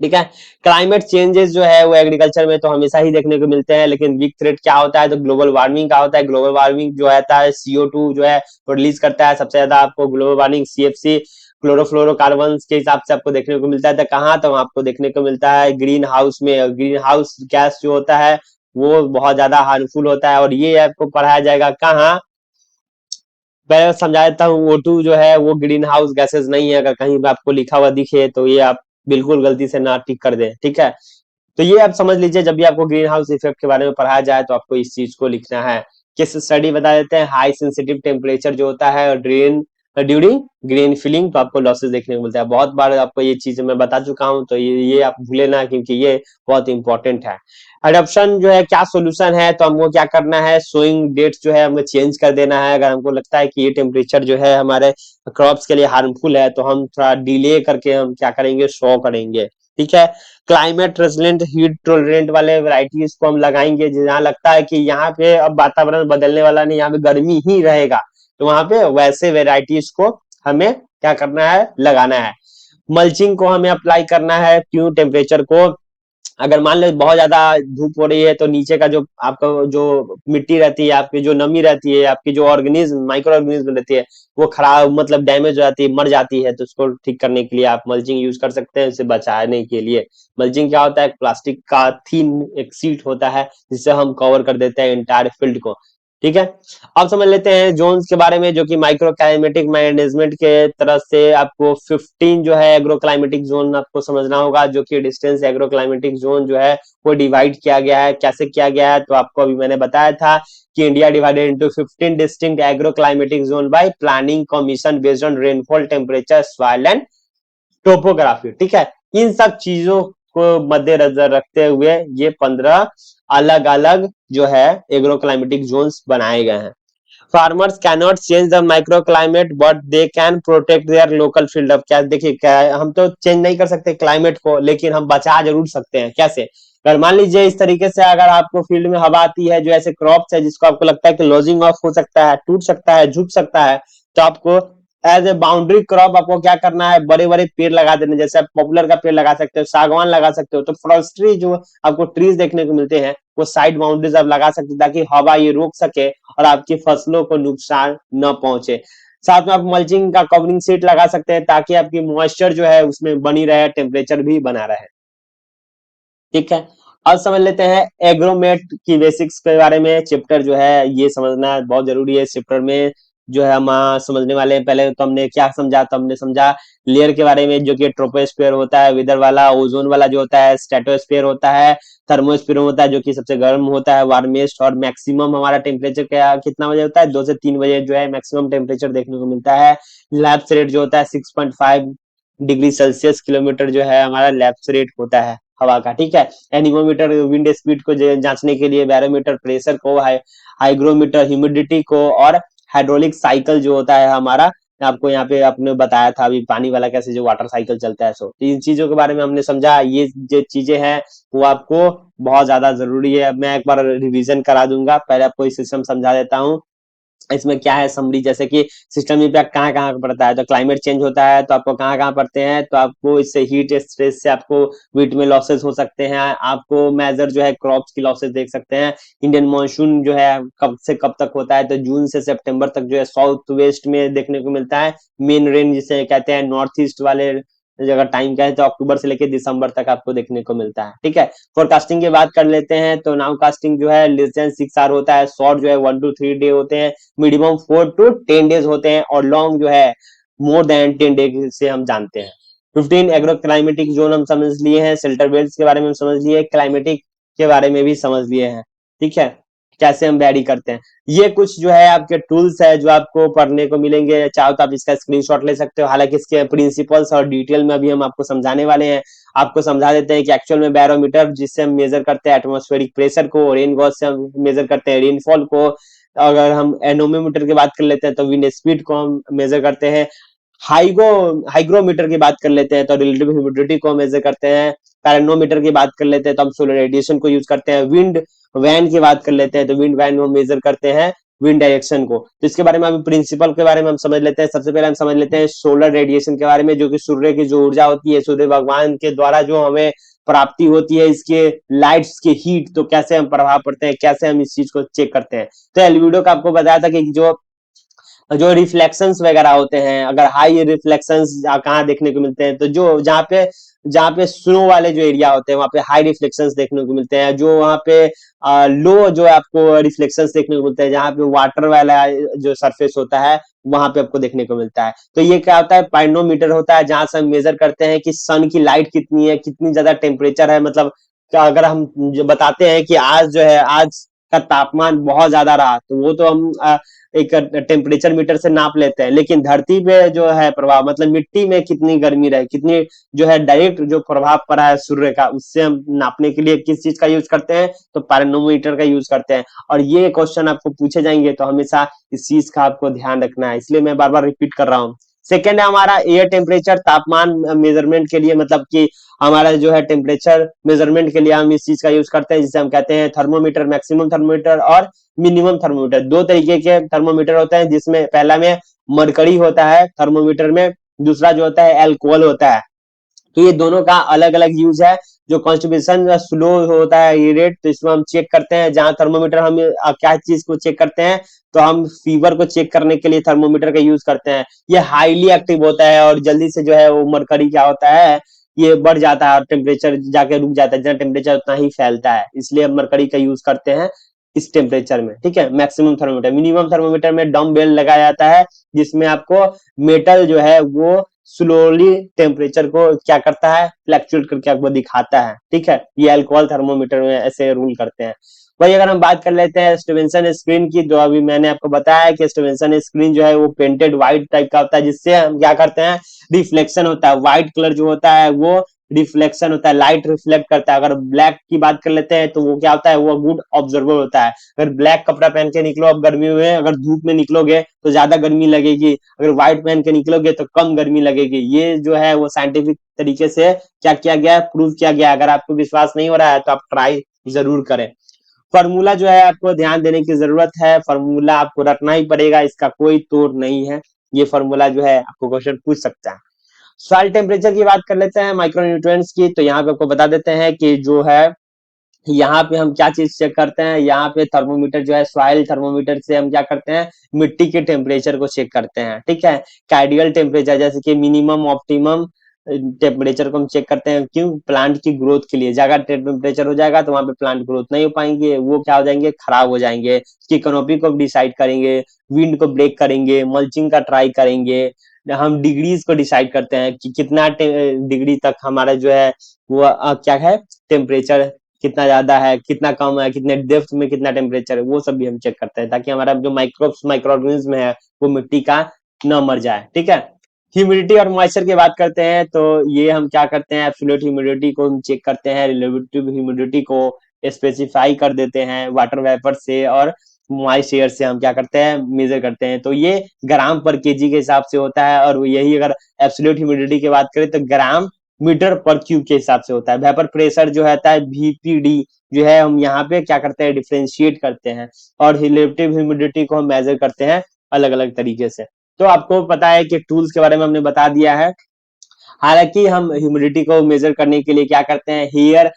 ठीक है, क्लाइमेट चेंजेस जो है वो एग्रीकल्चर में तो हमेशा ही देखने को मिलते हैं, लेकिन बिग थ्रेट क्या होता है तो ग्लोबल वार्मिंग का होता है। ग्लोबल वार्मिंग जो आता है CO2 जो है वो रिलीज करता है। सबसे ज्यादा आपको ग्लोबल वार्मिंग CFC क्लोरोफ्लोरोकार्बन के हिसाब से आपको देखने को मिलता है। तो कहाँ तो आपको देखने को मिलता है ग्रीन हाउस में। ग्रीन हाउस गैस जो होता है वो बहुत ज्यादा हार्मफुल होता है, और ये आपको पढ़ाया जाएगा कहाँ, मैं समझा देता हूँ। O2 जो है वो ग्रीन हाउस गैसेस नहीं है, अगर कहीं भी आपको लिखा हुआ दिखे तो ये आप बिल्कुल गलती से ना टिक कर दें। ठीक है, तो ये आप समझ लीजिए जब भी आपको ग्रीन हाउस इफेक्ट के बारे में पढ़ाया जाए तो आपको इस चीज को लिखना है। किस स्टडी बता देते हैं हाई सेंसिटिव टेम्परेचर जो होता है ड्रेन ड्यूरिंग ग्रीन फिलिंग, तो आपको लॉसेस देखने को मिलता है। बहुत बार आपको ये चीज मैं बता चुका हूँ, तो ये आप भूले ना, क्योंकि ये बहुत इंपॉर्टेंट है। अडॉप्शन जो है क्या सोल्यूशन है, तो हमको क्या करना है सोइंग डेट जो है हमको चेंज कर देना है। अगर हमको लगता है कि ये टेम्परेचर जो है हमारे क्रॉप्स के लिए हार्मफुल है तो हम थोड़ा डिले करके हम क्या करेंगे सो करेंगे। ठीक है, क्लाइमेट रेजिलेंट हीट टॉलरेंट वाले वैरायटीज को हम लगाएंगे। जहाँ लगता है कि यहाँ पे अब वातावरण बदलने वाला नहीं, यहाँ पे गर्मी ही रहेगा, तो वहां पे वैसे वेराइटीज को हमें क्या करना है लगाना है। मल्चिंग को हमें अप्लाई करना है, क्यों टेम्परेचर को अगर मान लो बहुत ज्यादा धूप हो रही है तो नीचे का जो आपका जो मिट्टी रहती है, आपकी जो नमी रहती है, आपकी जो ऑर्गेनिज्म माइक्रो ऑर्गेनिज्म रहती है वो खराब मतलब डैमेज हो जाती है, मर जाती है। तो उसको ठीक करने के लिए आप मल्चिंग यूज कर सकते हैं उसे बचाने के लिए। मल्चिंग क्या होता है, प्लास्टिक का थीन एक सीट होता है जिससे हम कवर कर देते हैं इंटायर फील्ड को। ठीक है, अब समझ लेते हैं जोन्स के बारे में, जो कि माइक्रो क्लाइमेटिक मैनेजमेंट के तरफ से आपको 15 जो है एग्रो क्लाइमेटिक जोन आपको समझना होगा, जो कि डिस्टेंस एग्रो क्लाइमेटिक जोन जो है वो डिवाइड किया गया है। कैसे किया गया है तो आपको अभी मैंने बताया था कि India divided into 15 distinct agro climatic zone bye planning commission based on rainfall temperature soil and topography. ठीक है, इन सब चीजों को मद्देनजर रखते हुए ये 15 अलग अलग जो है एग्रो क्लाइमेटिक जोन्स बनाए गए हैं। Farmers can not change the micro climate but they can protect their local field. Of क्या देखिए, क्या हम तो चेंज नहीं कर सकते क्लाइमेट को, लेकिन हम बचा जरूर सकते हैं। कैसे? अगर मान लीजिए इस तरीके से अगर आपको फील्ड में हवा आती है, जो ऐसे क्रॉप्स है जिसको आपको लगता है कि लॉजिंग ऑफ हो सकता है, टूट सकता है, झुक सकता है, तो आपको एज ए बाउंड्री क्रॉप आपको क्या करना है, बड़े बड़े पेड़ लगा देने। जैसे आप पॉपुलर का पेड़ लगा सकते हो, सागवान लगा सकते हो। तो फॉरेस्ट्री जो आपको ट्रीज देखने को मिलते हैं, वो साइड बाउंड्रीज आप लगा सकते हो, ताकि हवा ये रोक सके और आपकी फसलों को नुकसान न पहुंचे। साथ में आप मल्चिंग का कवरिंग शीट लगा सकते हैं, ताकि आपकी मॉइस्चर जो है उसमें बनी रहे, टेम्परेचर भी बना रहे। ठीक है। अब समझ लेते हैं एग्रोमेट की बेसिक्स के बारे में। चैप्टर जो है ये समझना बहुत जरूरी है। इस चैप्टर में जो है हम समझने वाले हैं। पहले तो हमने क्या समझा, तो हमने समझा लेयर के बारे में, जो कि ट्रोपोस्फेयर होता है, विदर वाला, ओजोन वाला जो होता है, स्ट्रेटोस्फेयर होता है, थर्मोस्फेयर होता है जो कि सबसे गर्म होता है, वार्मेस्ट, और मैक्सिमम हमारा टेम्परेचर क्या कितना बजे होता है, 2 से 3 बजे जो है मैक्सिमम टेम्परेचर देखने को मिलता है। लैप्स रेट जो होता है 6.5 डिग्री सेल्सियस किलोमीटर जो है हमारा लैप्स रेट होता है हवा का। ठीक है। एनीमोमीटर विंड स्पीड को जांचने के लिए, बैरोमीटर प्रेशर को, हाइग्रोमीटर ह्यूमिडिटी को, और हाइड्रोलिक साइकिल जो होता है हमारा, आपको यहाँ पे आपने बताया था अभी पानी वाला कैसे जो वाटर साइकिल चलता है। सो तो इन चीजों के बारे में हमने समझा। ये जो चीजें हैं वो आपको बहुत ज्यादा जरूरी है। मैं एक बार रिवीजन करा दूंगा, पहले आपको इस सिस्टम समझा देता हूँ। इसमें क्या है समरी, जैसे कि सिस्टम इम्पैक्ट कहाँ कहाँ पड़ता है, तो क्लाइमेट चेंज होता है तो आपको कहाँ कहाँ पड़ते हैं, तो आपको इससे हीट स्ट्रेस से आपको वीट में लॉसेस हो सकते हैं। आपको मेजर जो है क्रॉप्स की लॉसेस देख सकते हैं। इंडियन मानसून जो है कब से कब तक होता है, तो जून से सितंबर तक जो है साउथ वेस्ट में देखने को मिलता है। मेन रेन जिसे कहते हैं नॉर्थ ईस्ट वाले अगर टाइम का है, तो अक्टूबर से लेकर दिसंबर तक आपको देखने को मिलता है। ठीक है। फोरकास्टिंग की बात कर लेते हैं, तो नाउ कास्टिंग जो है लेस देन 6 आवर होता है, शॉर्ट जो है 1 to 3 डे होते हैं, मिनिमम 4 to 10 डेज होते हैं, और लॉन्ग जो है मोर देन 10 डे से हम जानते हैं। 15 एग्रो क्लाइमेटिक जोन हम समझ लिए हैं, शेल्टर बेल्ट के बारे में हम समझ लिए, क्लाइमेटिक के बारे में भी समझ लिए हैं। ठीक है। कैसे हम वेरी करते हैं, ये कुछ जो है आपके टूल्स है जो आपको पढ़ने को मिलेंगे। चाहो तो आप इसका स्क्रीनशॉट ले सकते हो। हालांकि इसके प्रिंसिपल्स और डिटेल में अभी हम आपको समझाने वाले हैं। आपको समझा देते हैं कि एक्चुअल में बैरोमीटर जिससे हम मेजर करते हैं एटमॉस्फेरिक प्रेशर को, रेन गॉज से हम मेजर करते हैं रेनफॉल को। अगर हम एनोमीटर की बात कर लेते हैं तो विंड स्पीड को हम मेजर करते हैं। हाइगो हाइग्रोमीटर की बात कर लेते हैं तो रिलेटिव ह्यूमिडिटी को मेजर करते हैं। पैरानोमीटर की बात कर लेते हैं तो हम सोलर रेडिएशन को यूज करते हैं। विंड वैन की बात कर लेते हैं तो विंड वैन को मेजर करते हैं, विंड डायरेक्शन को। तो इसके बारे में अभी प्रिंसिपल के बारे में हम समझ लेते हैं। सबसे पहले हम समझ लेते हैं सोलर रेडिएशन के बारे में, जो कि सूर्य की जो ऊर्जा होती है, सूर्य भगवान के द्वारा जो हमें प्राप्ति होती है, इसके लाइट्स के हीट, तो कैसे हम प्रभाव पड़ते हैं, कैसे हम इस चीज को चेक करते हैं। तो एलवीडो का आपको बताया था कि जो जो रिफ्लेक्शंस वगैरह होते हैं, अगर हाई रिफ्लेक्शंस कहाँ देखने को मिलते हैं, तो जो जहाँ पे स्नो वाले जो एरिया होते हैं वहां पे हाई रिफ्लेक्शंस देखने को मिलते हैं। जो वहां पे लो जो आपको रिफ्लेक्शंस देखने को मिलते हैं, जहाँ पे वाटर वाला जो सरफेस होता है वहां पे आपको देखने को मिलता है। तो ये क्या होता है, पाइनोमीटर होता है, जहां से हम मेजर करते हैं कि सन की लाइट कितनी है, कितनी ज्यादा टेम्परेचर है। मतलब अगर हम जो बताते हैं कि आज जो है आज का तापमान बहुत ज्यादा रहा, तो वो तो हम एक टेम्परेचर मीटर से नाप लेते हैं। लेकिन धरती पे जो है प्रभाव, मतलब मिट्टी में कितनी गर्मी रहे, कितनी जो है डायरेक्ट जो प्रभाव पड़ा है सूर्य का, उससे हम नापने के लिए किस चीज का यूज करते हैं, तो पायरोनोमीटर का यूज करते हैं। और ये क्वेश्चन आपको पूछे जाएंगे तो हमेशा इस चीज का आपको ध्यान रखना है, इसलिए मैं बार बार रिपीट कर रहा हूँ। सेकेंड है हमारा एयर टेम्परेचर, तापमान मेजरमेंट के लिए, मतलब कि हमारा जो है टेम्परेचर मेजरमेंट के लिए हम इस चीज का यूज करते हैं, जिसे हम कहते हैं थर्मोमीटर, मैक्सिमम थर्मोमीटर और मिनिमम थर्मोमीटर। दो तरीके के थर्मोमीटर होते हैं, जिसमें पहला में मरकरी होता है थर्मोमीटर में, दूसरा जो होता है एल्कोहल होता है। तो ये दोनों का अलग अलग यूज है। जो कॉन्स्टिपेशन स्लो होता है ये रेट, तो इसमें हम चेक करते हैं। जहां थर्मोमीटर हम क्या चीज को चेक करते हैं, तो हम फीवर को चेक करने के लिए थर्मोमीटर का यूज करते हैं। ये हाईली एक्टिव होता है और जल्दी से जो है वो मरकरी क्या होता है, ये बढ़ जाता है और टेम्परेचर जाके रुक जाता है। जितना टेम्परेचर उतना ही फैलता है, इसलिए हम मरकरी का यूज करते हैं इस टेम्परेचर में। ठीक है। मैक्सिमम थर्मोमीटर, मिनिमम थर्मोमीटर में डम बेल लगाया जाता है, जिसमें आपको मेटल जो है वो स्लोली टेम्परेचर को क्या करता है, फ्लैक्चुएट करके आपको दिखाता है। ठीक है। ये अल्कोहल थर्मोमीटर में ऐसे रूल करते हैं। वही अगर हम बात कर लेते हैं स्टीवेंसन स्क्रीन की, तो अभी मैंने आपको बताया कि स्टीवेंसन स्क्रीन जो है वो पेंटेड व्हाइट टाइप का होता है, जिससे हम क्या करते हैं, रिफ्लेक्शन होता है। व्हाइट कलर जो होता है वो रिफ्लेक्शन होता है, लाइट रिफ्लेक्ट करता है। अगर ब्लैक की बात कर लेते हैं तो वो क्या होता है, वो गुड ऑब्जर्वर होता है। अगर ब्लैक कपड़ा पहन के निकलो अब गर्मी में, अगर धूप में निकलोगे तो ज्यादा गर्मी लगेगी, अगर व्हाइट पहन के निकलोगे तो कम गर्मी लगेगी। ये जो है वो साइंटिफिक तरीके से क्या किया गया है, प्रूव किया गया है। अगर आपको विश्वास नहीं हो रहा है तो आप ट्राई जरूर करें। फॉर्मूला जो है आपको ध्यान देने की जरूरत है, फॉर्मूला आपको रखना ही पड़ेगा, इसका कोई तोड़ नहीं है। ये फॉर्मूला जो है आपको क्वेश्चन पूछ सकता है। सॉइल टेम्परेचर की बात कर लेते हैं, माइक्रो न्यूट्रिएंट्स की। तो यहाँ पे आपको बता देते हैं कि जो है यहाँ पे हम क्या चीज चेक करते हैं, यहाँ पे थर्मोमीटर जो है, सॉइल थर्मोमीटर से हम क्या करते हैं, मिट्टी के टेम्परेचर को चेक करते हैं। ठीक है, आइडियल टेम्परेचर जैसे कि मिनिमम ऑप्टिमम टेम्परेचर को हम चेक करते हैं। क्यों? प्लांट की ग्रोथ के लिए। ज्यादा टेम्परेचर हो जाएगा तो वहां पे प्लांट ग्रोथ नहीं हो पाएंगे, वो क्या हो जाएंगे, खराब हो जाएंगे। उसकी कैनोपी को डिसाइड करेंगे, विंड को ब्रेक करेंगे, मल्चिंग का ट्राई करेंगे। हम डिग्रीज को डिसाइड करते हैं कि कितना डिग्री तक हमारा जो है वो क्या है, टेम्परेचर कितना ज्यादा है, कितना कम है, कितने डेप्थ में कितना टेम्परेचर है, वो सब भी हम चेक करते हैं, ताकि हमारा जो माइक्रोब्स माइक्रो ऑर्गेनिज्म है वो मिट्टी का न मर जाए। ठीक है, ह्यूमिडिटी और मॉइस्चर की बात करते हैं तो ये हम क्या करते हैं, एब्सोल्यूट ह्यूमिडिटी को हम चेक करते हैं, रिलेटिव ह्यूमिडिटी को स्पेसिफाई कर देते हैं वाटर वेपर से, और मॉइस्ट एयर से हम क्या करते हैं, मेजर करते हैं। तो ये ग्राम पर केजी के हिसाब से होता है, और यही अगर एब्सोल्यूट ह्यूमिडिटी की बात करें तो ग्राम मीटर पर क्यूब के हिसाब से होता है। वेपर प्रेशर जो होता है VPD जो है, हम यहाँ पे क्या करते हैं, डिफ्रेंशिएट करते हैं, और रिलेटिव ह्यूमिडिटी को हम मेजर करते हैं अलग अलग तरीके से। तो आपको पता है कि टूल्स के बारे में हमने बता दिया है। हालांकि हम ह्यूमिडिटी को मेजर करने के लिए क्या करते हैं, हेयर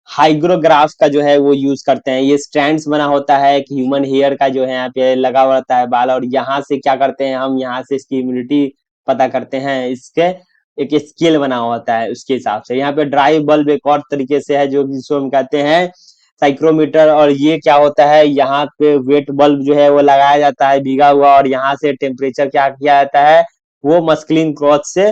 हाइग्रोग्राफ का जो है वो यूज करते हैं। ये स्ट्रैंड्स बना होता है कि ह्यूमन हेयर का जो है यहाँ पे लगा हुआ रहता है बाल, और यहाँ से क्या करते हैं, हम यहाँ से इसकी ह्यूमिडिटी पता करते हैं। इसके एक स्केल बना होता है उसके हिसाब से। यहाँ पे ड्राई बल्ब एक और तरीके से है जो जिसको हम कहते हैं साइक्रोमीटर, और ये क्या होता है, यहाँ पे वेट बल्ब जो है वो लगाया जाता है भीगा हुआ, और यहाँ से टेम्परेचर क्या किया जाता है, वो मस्कुलिन क्लॉथ से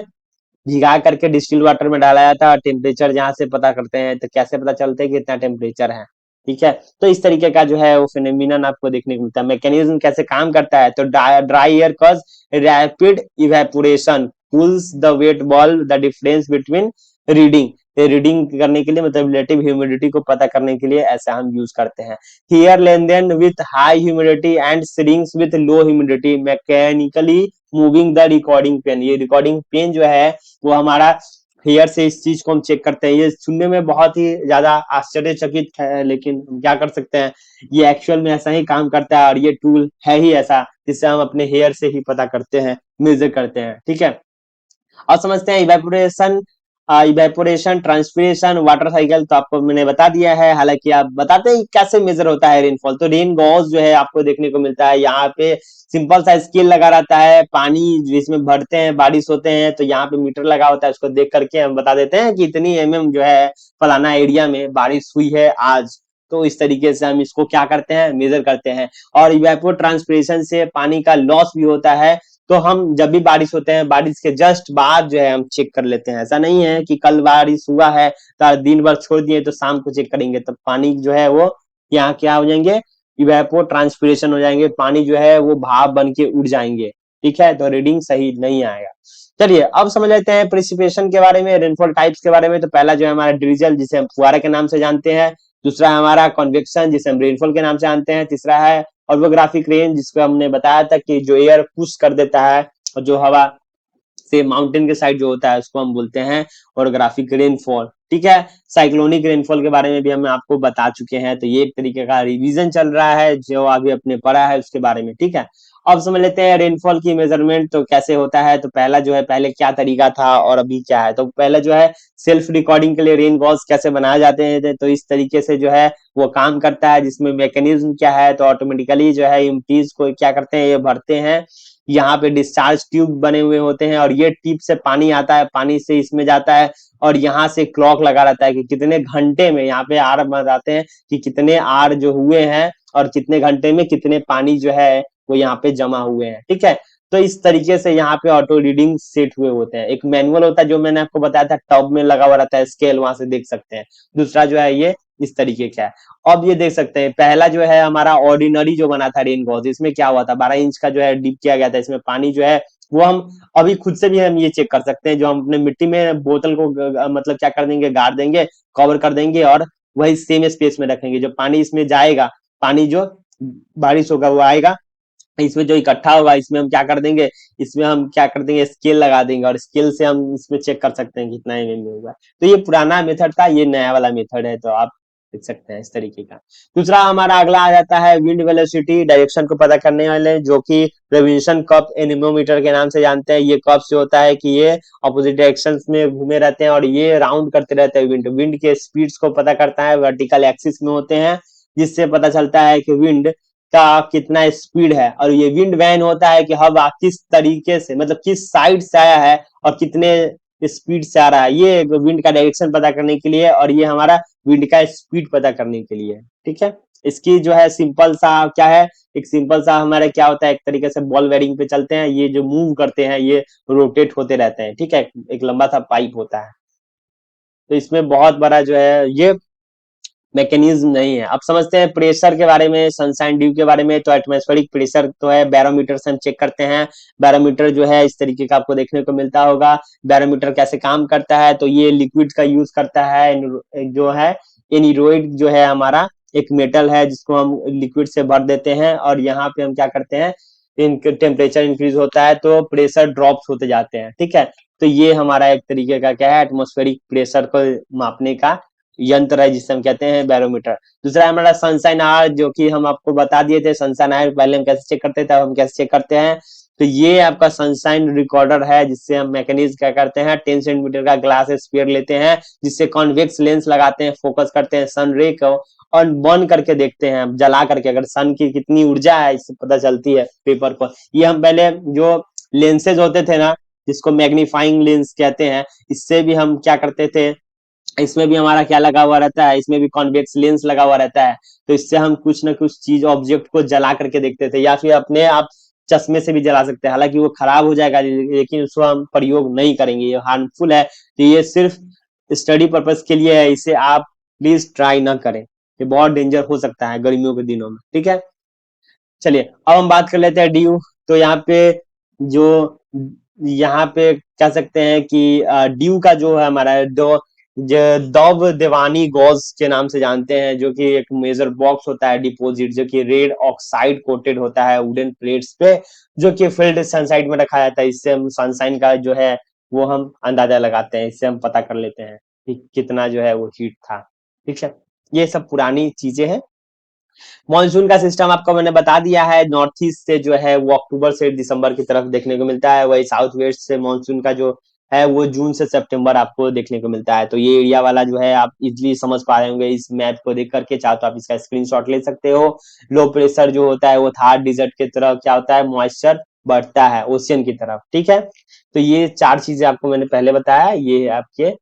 भिगा करके डिस्टिल वाटर में डाला जाता है, और टेम्परेचर जहाँ से पता करते हैं। तो कैसे पता चलते हैं कि इतना टेम्परेचर है। ठीक है, तो इस तरीके का जो है वो फिनोमिनन आपको देखने को मिलता है। मैकेनिज्म कैसे काम करता है, तो dry air cause rapid evaporation cools the wet bulb, the difference between reading, reading करने के लिए, मतलब रिलेटिव ह्यूमिडिटी को पता करने के लिए ऐसा हम यूज करते हैं। Hair lengthens with high humidity and shrinks with low humidity mechanically moving the recording pen. ये रिकॉर्डिंग पेन जो है वो हमारा हेयर से इस चीज को हम चेक करते हैं। ये सुनने में बहुत ही ज्यादा आश्चर्यचकित है, लेकिन हम क्या कर सकते हैं, ये एक्चुअल में ऐसा ही काम करता है, और ये टूल है ही ऐसा जिससे हम अपने हेयर से ही पता करते हैं, मेजर करते हैं। ठीक है, अब समझते हैं evaporation, evaporation, transpiration, water cycle. तो आपको मैंने बता दिया है। हालांकि आप बताते हैं कैसे मेजर होता है रेनफॉल, तो रेन गॉज जो है आपको देखने को मिलता है। यहाँ पे सिंपल सा स्केल लगा रहता है, पानी जिसमें भरते हैं, बारिश होते हैं, तो यहाँ पे मीटर लगा होता है, उसको देख करके हम बता देते हैं कि इतनी जो है फलाना एरिया में बारिश हुई है आज। तो इस तरीके से हम इसको क्या करते हैं, मेजर करते हैं। और इवेपो ट्रांसपिरेशन से पानी का लॉस भी होता है। तो हम जब भी बारिश होते हैं, बारिश के जस्ट बाद जो है हम चेक कर लेते हैं। ऐसा नहीं है कि कल बारिश हुआ है तो दिन भर छोड़ दिए तो शाम को चेक करेंगे, तो पानी जो है वो यहाँ क्या हो जाएंगे, इवेपो ट्रांसपिरेशन हो जाएंगे, पानी जो है वो भाप बन के उड़ जाएंगे। ठीक है, तो रीडिंग सही नहीं आएगा। चलिए अब समझ लेते हैं प्रेसिपिटेशन के बारे में, रेनफॉल टाइप्स के बारे में। तो पहला जो है हमारा ड्रिजल, जिसे हम फुहारा के नाम से जानते हैं। दूसरा है हमारा कन्वेक्शन, जिसे हम रेनफॉल के नाम से जानते हैं। तीसरा है ऑर्गोग्राफिक रेन, जिसको हमने बताया था कि जो एयर पुश कर देता है, और जो हवा से माउंटेन के साइड जो होता है उसको हम बोलते हैं ऑर्गोग्राफिक रेनफॉल। ठीक है, साइक्लोनिक रेनफॉल के बारे में भी हम आपको बता चुके हैं। तो ये एक तरीके का रिवीजन चल रहा है जो अभी अपने पढ़ा है उसके बारे में। ठीक है, अब समझ लेते हैं रेनफॉल की मेजरमेंट तो कैसे होता है। तो पहला जो है, पहले क्या तरीका था और अभी क्या है। तो पहले जो है सेल्फ रिकॉर्डिंग के लिए रेन गॉज कैसे बनाए जाते हैं, तो इस तरीके से जो है वो काम करता है, जिसमें मैकेनिज्म क्या है, तो ऑटोमेटिकली जो है एम्प्टीज को क्या करते हैं, ये भरते हैं। यहाँ पे डिस्चार्ज ट्यूब बने हुए होते हैं, और ये ट्यूब से पानी आता है, पानी से इसमें जाता है, और यहाँ से क्लॉक लगा रहता है कि कितने घंटे में, यहाँ पे आर बताते हैं कि कितने आर जो हुए हैं और कितने घंटे में कितने पानी जो है वो यहाँ पे जमा हुए हैं। ठीक है, तो इस तरीके से यहाँ पे ऑटो रीडिंग सेट हुए होते हैं। एक मैनुअल होता है जो मैंने आपको बताया था, टॉप में लगा हुआ रहता है स्केल, वहां से देख सकते हैं। दूसरा जो है ये इस तरीके का है। अब ये देख सकते हैं, पहला जो है हमारा ऑर्डिनरी जो बना था रेन गॉज, इसमें क्या हुआ था, 12 इंच का जो है डिप किया गया था, इसमें पानी जो है वो हम अभी खुद से भी हम ये चेक कर सकते हैं, जो हम अपने मिट्टी में बोतल को मतलब क्या कर देंगे, गाड़ देंगे, कवर कर देंगे और वही सेम स्पेस में रखेंगे। जो पानी इसमें जाएगा, पानी जो बारिश होगा वो आएगा, इसमें जो इकट्ठा होगा इसमें हम क्या कर देंगे, इसमें हम क्या कर देंगे, स्केल लगा देंगे और स्केल से हम इसमें चेक कर सकते हैं कितना एमएम में होगा। तो ये पुराना मेथड था, ये नया वाला मेथड है, तो आप देख सकते हैं इस तरीके का। दूसरा हमारा अगला आ जाता है विंड वेलोसिटी, डायरेक्शन को पता करने वाले, जो कि रेवोल्यूशन कप एनीमोमीटर के नाम से जानते हैं। ये कप जो होता है कि ये अपोजिट डायरेक्शन में घूमे रहते हैं और ये राउंड करते रहते हैं। विंड के स्पीड्स को पता करता है, वर्टिकल एक्सिस में होते हैं, जिससे पता चलता है कि विंड का कितना स्पीड है। और ये विंड वैन होता है कि हवा किस तरीके से, मतलब किस साइड से आया है और कितने स्पीड से आ रहा है, ये विंड का डायरेक्शन पता करने के लिए, और ये हमारा विंड का स्पीड पता करने के लिए। ठीक है, इसकी जो है सिंपल सा क्या है, एक सिंपल सा हमारे क्या होता है, एक तरीके से बॉल बेरिंग पे चलते हैं, ये जो मूव करते हैं ये रोटेट होते रहते हैं। ठीक है, एक लंबा सा पाइप होता है, तो इसमें बहुत बड़ा जो है ये मैकेनिज्म नहीं है। अब समझते हैं प्रेशर के बारे में, सनशाइन ड्यू के बारे में। तो एटमॉस्फेरिक प्रेशर तो है, बैरोमीटर से हम चेक करते हैं। बैरोमीटर जो है इस तरीके का आपको देखने को मिलता होगा। बैरोमीटर कैसे काम करता है, तो ये लिक्विड का यूज करता है, जो है एनिरोइड जो है हमारा एक मेटल है जिसको हम लिक्विड से भर देते हैं, और यहाँ पे हम क्या करते हैं, टेम्परेचर इंक्रीज होता है तो प्रेशर ड्रॉप्स होते जाते हैं। ठीक है, तो ये हमारा एक तरीके का क्या है, एटमॉस्फेरिक प्रेशर को मापने का यंत्र है, जिसे हम कहते हैं बैरोमीटर। दूसरा हमारा सनशाइन आवर, जो कि हम आपको बता दिए थे, सनशाइन आवर पहले हम कैसे चेक करते थे, अब हम कैसे चेक करते हैं। तो ये आपका सनशाइन रिकॉर्डर है, जिससे हम मैकेनिज्म क्या करते हैं, 10 सेंटीमीटर का ग्लास स्फीयर लेते हैं, जिससे कॉन्वेक्स लेंस लगाते हैं, फोकस करते हैं सन रे को और बर्न करके देखते हैं, जला करके, अगर सन की कितनी ऊर्जा है इससे पता चलती है पेपर को। ये हम पहले जो लेंसेज होते थे ना, जिसको मैग्नीफाइंग लेंस कहते हैं, इससे भी हम क्या करते थे, इसमें भी हमारा क्या लगा हुआ रहता है, इसमें भी कॉन्वेक्स लेंस लगा हुआ रहता है। तो इससे हम कुछ ना कुछ चीज ऑब्जेक्ट को जला करके देखते थे, या फिर अपने आप चश्मे से भी जला सकते हैं। हालांकि वो खराब हो जाएगा, लेकिन उसको हम प्रयोग नहीं करेंगे, ये हार्मफुल है। तो ये सिर्फ स्टडी पर्पज के लिए है, इसे आप प्लीज ट्राई ना करें, ये बहुत डेंजर हो सकता है गर्मियों के दिनों में। ठीक है, चलिए अब हम बात कर लेते हैं ड्यू। तो यहाँ पे जो यहाँ पे कह सकते हैं कि ड्यू का जो है हमारा जो दव देवानी गॉज के नाम से जानते हैं, जो कि एक मेजर बॉक्स होता है डिपॉजिट, जो कि रेड ऑक्साइड कोटेड होता है वुडन प्लेट्स पे, जो कि फील्ड सनसाइड में रखा जाता है। इससे हम सनसाइन का जो है वो हम अंदाजा लगाते हैं, इससे हम पता कर लेते हैं कि कितना जो है वो हीट था। ठीक है, ये सब पुरानी चीजें हैं। मानसून का सिस्टम आपको मैंने बता दिया है, नॉर्थ ईस्ट से जो है वो अक्टूबर से दिसंबर की तरफ देखने को मिलता है, वही साउथ वेस्ट से मानसून का जो है वो जून से सितंबर आपको देखने को मिलता है। तो ये एरिया वाला जो है आप इजिली समझ पा रहे होंगे इस मैप को देख करके, चाहो तो आप इसका स्क्रीनशॉट ले सकते हो। लो प्रेशर जो होता है वो थार डिजर्ट की तरफ क्या होता है, मॉइस्चर बढ़ता है ओशियन की तरफ। ठीक है, तो ये चार चीजें आपको मैंने पहले बताया, ये आपके,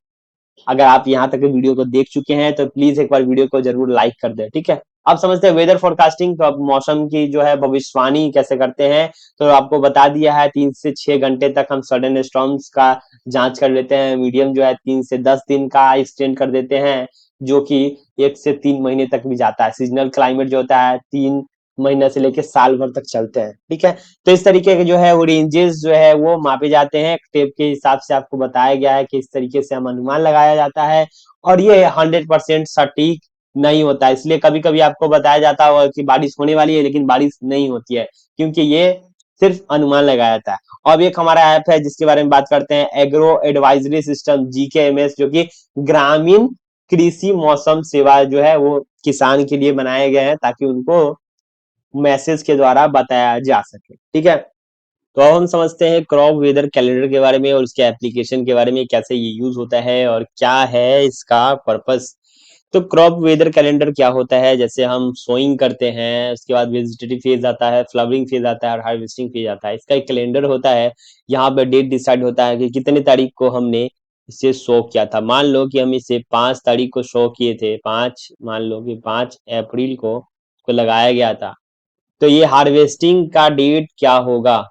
अगर आप यहाँ तक वीडियो को देख चुके हैं तो प्लीज एक बार वीडियो को जरूर लाइक कर दें। ठीक है, आप समझते हैं वेदर फोरकास्टिंग, तो आप मौसम की जो है भविष्यवाणी कैसे करते हैं। तो आपको बता दिया है 3 से 6 घंटे तक हम सडन स्टॉर्म्स का जांच कर लेते हैं, मीडियम जो है 3 से 10 दिन का एक्सटेंड कर देते हैं, जो कि 1 से 3 महीने तक भी जाता है। सीजनल क्लाइमेट जो होता है 3 महीने से लेकर साल भर तक चलते हैं। ठीक है, तो इस तरीके के जो है वो रेंजेस जो है वो मापे जाते हैं, टेप के हिसाब से आपको बताया गया है कि इस तरीके से हम अनुमान लगाया जाता है। और ये 100% सटीक नहीं होता है, इसलिए कभी कभी आपको बताया जाता होगा कि बारिश होने वाली है, लेकिन बारिश नहीं होती है, क्योंकि ये सिर्फ अनुमान लगाया जाता है। अब एक हमारा ऐप है जिसके बारे में बात करते हैं, एग्रो एडवाइजरी सिस्टम GKMS, जो कि ग्रामीण कृषि मौसम सेवा जो है वो किसान के लिए बनाए गए हैं, ताकि उनको मैसेज के द्वारा बताया जा सके। ठीक है, तो अब हम समझते हैं क्रॉप वेदर कैलेंडर के बारे में और उसके एप्लीकेशन के बारे में, कैसे ये यूज होता है और क्या है इसका पर्पस। तो क्रॉप वेदर कैलेंडर क्या होता है, जैसे हम सोइंग करते हैं, उसके बाद वेजिटेटिव फेज आता है, फ्लावरिंग फेज आता है और हार्वेस्टिंग फेज आता है, इसका एक कैलेंडर होता है। यहाँ पे डेट डिसाइड होता है कि कितने तारीख को हमने इसे शो किया था। मान लो कि हम इसे 5 तारीख को शो किए थे, मान लो कि 5 अप्रैल को लगाया गया था। तो ये हार्वेस्टिंग का डेट क्या होगा,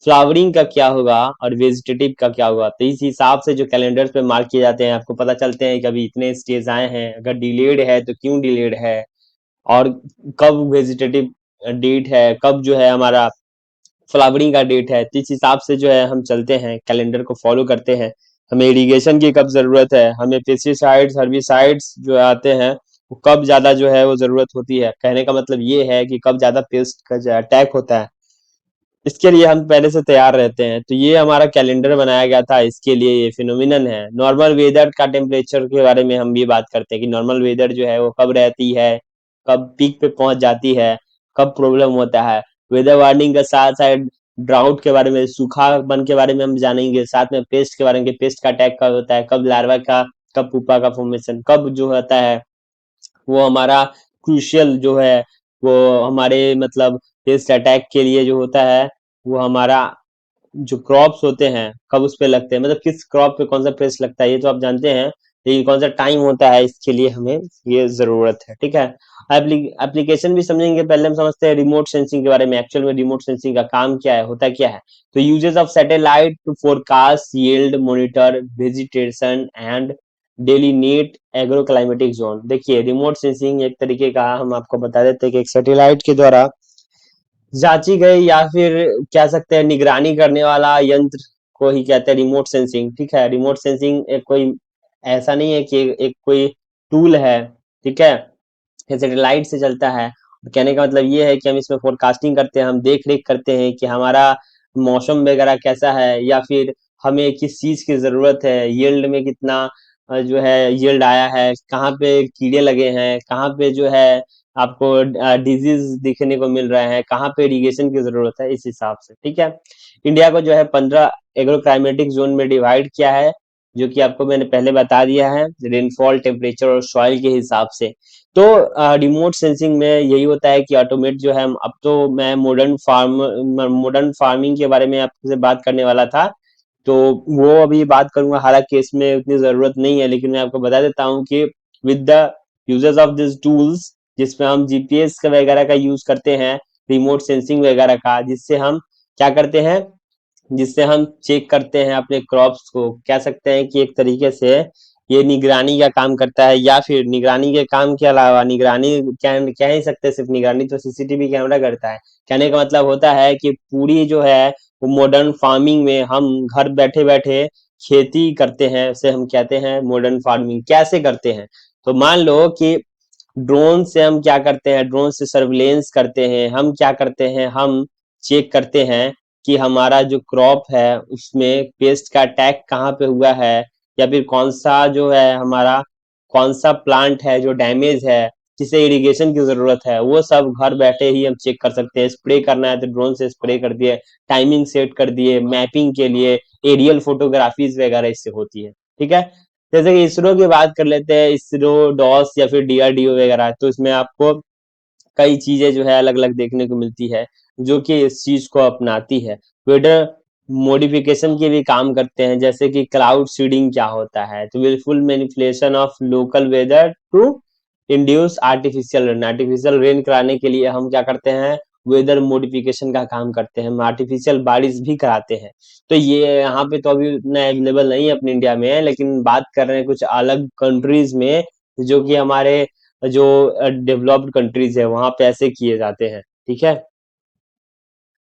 फ्लावरिंग का क्या होगा और वेजिटेटिव का क्या होगा, तो इस हिसाब से जो कैलेंडर्स पे मार्क किए जाते हैं आपको पता चलते हैं कि अभी इतने स्टेज आए हैं, अगर डिलेड है तो क्यों डिलेड है, और कब वेजिटेटिव डेट है, कब जो है हमारा फ्लावरिंग का डेट है, तो इस हिसाब से जो है हम चलते हैं, कैलेंडर को फॉलो करते हैं। हमें इरिगेशन की कब जरूरत है, हमें पेस्टिसाइड्स हर्बिसाइड्स जो आते हैं वो कब ज्यादा जो है वो जरूरत होती है। कहने का मतलब ये है कि कब ज्यादा पेस्ट का अटैक होता है, इसके लिए हम पहले से तैयार रहते हैं। तो ये हमारा कैलेंडर बनाया गया था, इसके लिए ये फिनोमिनन है। नॉर्मल वेदर का टेम्परेचर के बारे में हम भी बात करते हैं कि नॉर्मल वेदर जो है वो कब रहती है, कब पीक पे पहुंच जाती है, कब प्रॉब्लम होता है। वेदर वार्निंग के साथ साथ ड्राउट के बारे में, सूखापन के बारे में हम जानेंगे, साथ में पेस्ट के बारे में, पेस्ट का अटैक कब होता है, कब लार्वा का, कब पुपा का फॉर्मेशन कब जो होता है, वो हमारा क्रूशियल जो है, वो हमारे मतलब पेस्ट अटैक के लिए जो होता है, वो हमारा जो क्रॉप्स होते हैं कब उस पे लगते हैं, मतलब किस क्रॉप पे कौन सा पेस्ट लगता है ये तो आप जानते हैं, लेकिन कौन सा टाइम होता है इसके लिए हमें ये जरूरत है। ठीक है, एप्लीकेशन भी समझेंगे। पहले हम समझते हैं रिमोट सेंसिंग के बारे में। एक्चुअल में रिमोट सेंसिंग का काम क्या है, होता क्या है। तो uses of satellite to forecast yield, monitor vegetation and delineate agroclimatic zone. देखिए रिमोट सेंसिंग एक तरीके का, हम आपको बता देते हैं कि एक सैटेलाइट के द्वारा जांची गई या फिर कह सकते हैं निगरानी करने वाला यंत्र को ही कहते हैं रिमोट सेंसिंग। ठीक है, रिमोट सेंसिंग एक कोई ऐसा नहीं है कि एक कोई टूल है, ठीक है, ये सैटेलाइट से चलता है। कहने का मतलब ये है कि हम इसमें फोरकास्टिंग करते हैं, हम देख रेख करते हैं कि हमारा मौसम वगैरह कैसा है, या फिर हमें किस चीज की जरूरत है, यील्ड में कितना जो है यील्ड आया है, कहाँ पे कीड़े लगे हैं, कहाँ पे जो है आपको डिजीज दिखने को मिल रहा है, कहाँ पे इरिगेशन की जरूरत है, इस हिसाब से। ठीक है, इंडिया को जो है 15 एग्रो क्लाइमेटिक जोन में डिवाइड किया है, जो कि आपको मैंने पहले बता दिया है, रेनफॉल, टेम्परेचर और सॉइल के हिसाब से। तो रिमोट सेंसिंग में यही होता है कि ऑटोमेट जो है, अब तो मैं मॉडर्न फार्मिंग के बारे में आपसे बात करने वाला था, तो वो अभी बात करूंगा। हालांकि इसमें उतनी जरूरत नहीं है, लेकिन मैं आपको बता देता हूँ कि with the uses of this tools, जिसमें हम जीपीएस का वगैरह का यूज करते हैं, रिमोट सेंसिंग वगैरह का, जिससे हम क्या करते हैं, जिससे हम चेक करते हैं अपने क्रॉप्स को। कह सकते हैं कि एक तरीके से ये निगरानी का काम करता है, या फिर निगरानी के काम के अलावा, निगरानी कह ही सकते हैं, सिर्फ निगरानी तो सीसीटीवी कैमरा करता है। कहने का मतलब होता है कि पूरी जो है वो मॉडर्न फार्मिंग में हम घर बैठे बैठे खेती करते हैं, उसे हम कहते हैं मॉडर्न फार्मिंग। कैसे करते हैं, तो मान लो कि ड्रोन से हम क्या करते हैं, ड्रोन से सर्विलेंस करते हैं। हम क्या करते हैं, हम चेक करते हैं कि हमारा जो क्रॉप है उसमें पेस्ट का अटैक कहाँ पे हुआ है, या फिर कौन सा जो है हमारा, कौन सा प्लांट है जो डैमेज है, जिसे इरिगेशन की जरूरत है, वो सब घर बैठे ही हम चेक कर सकते हैं। स्प्रे करना है तो ड्रोन से स्प्रे कर दिए, टाइमिंग सेट कर दिए, मैपिंग के लिए एरियल फोटोग्राफीज वगैरह इससे होती है। ठीक है, जैसे कि इसरो की बात कर लेते हैं, इसरो डॉस या फिर डीआरडीओ वगैरह, तो इसमें आपको कई चीजें जो है अलग अलग देखने को मिलती है, जो कि इस चीज को अपनाती है। वेदर मॉडिफिकेशन के भी काम करते हैं, जैसे कि क्लाउड सीडिंग क्या होता है, तो wilful manipulation of local weather to induce artificial rain. Artificial rain कराने के लिए हम क्या करते हैं, वेदर मॉडिफिकेशन का काम करते हैं, हम आर्टिफिशियल बारिश भी कराते हैं। तो ये यहाँ पे तो अभी उतना अवेलेबल नहीं है अपने इंडिया में, लेकिन बात कर रहे हैं कुछ अलग कंट्रीज में, जो कि हमारे जो डेवलप्ड कंट्रीज है वहां पे ऐसे किए जाते हैं। ठीक है,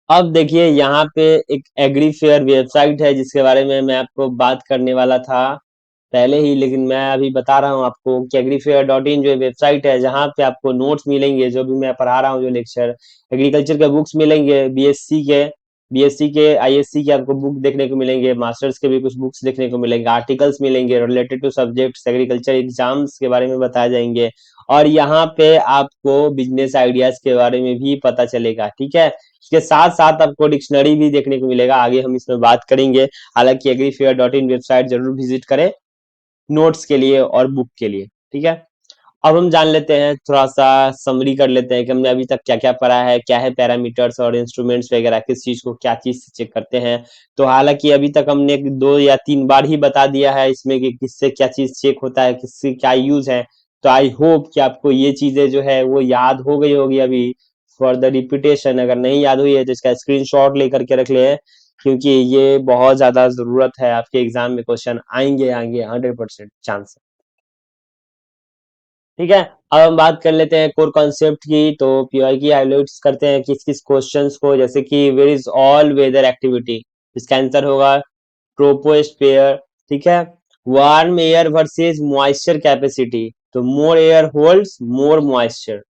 अब देखिए यहाँ पे एक एग्री फेयर वेबसाइट है, जिसके बारे में मैं आपको बात करने वाला था पहले ही, लेकिन मैं अभी बता रहा हूँ आपको कि agrifair.in जो वेबसाइट है, जहाँ पे आपको नोट्स मिलेंगे, जो भी मैं पढ़ा रहा हूँ, जो लेक्चर, एग्रीकल्चर के बुक्स मिलेंगे, बीएससी के आईएससी के आपको बुक देखने को मिलेंगे, मास्टर्स के भी कुछ बुक्स देखने को मिलेंगे, आर्टिकल्स मिलेंगे related two subjects, agriculture exams के बारे में बताए जाएंगे, और यहाँ पे आपको बिजनेस आइडियाज के बारे में भी पता चलेगा। ठीक है, इसके साथ साथ आपको डिक्शनरी भी देखने को मिलेगा, आगे हम इसमें बात करेंगे। हालांकि agrifair.in वेबसाइट जरूर विजिट करें नोट्स के लिए और बुक के लिए। ठीक है, अब हम जान लेते हैं, थोड़ा सा समरी कर लेते हैं कि हमने अभी तक क्या क्या पढ़ा है, क्या है पैरामीटर्स और इंस्ट्रूमेंट्स वगैरह, किस चीज को क्या चीज से चेक करते हैं। तो हालांकि अभी तक हमने 2 या 3 बार ही बता दिया है इसमें कि किससे क्या चीज चेक होता है, किससे क्या यूज है। तो आई होप कि आपको ये चीजें जो है वो याद हो गई होगी अभी। फॉर द रिपीटेशन, अगर नहीं याद हुई है तो इसका स्क्रीनशॉट लेकर के रख ले, क्योंकि ये बहुत ज्यादा जरूरत है, आपके एग्जाम में क्वेश्चन आएंगे आएंगे, 100% चांस है। ठीक है, अब हम बात कर लेते हैं कोर कॉन्सेप्ट की। तो पीवाई की हाइलाइट्स करते हैं किस किस क्वेश्चंस को, जैसे कि where is all weather activity, इसका आंसर होगा ट्रोपोस्फेयर। ठीक है। Warm air versus moisture capacity, तो more air holds more moisture.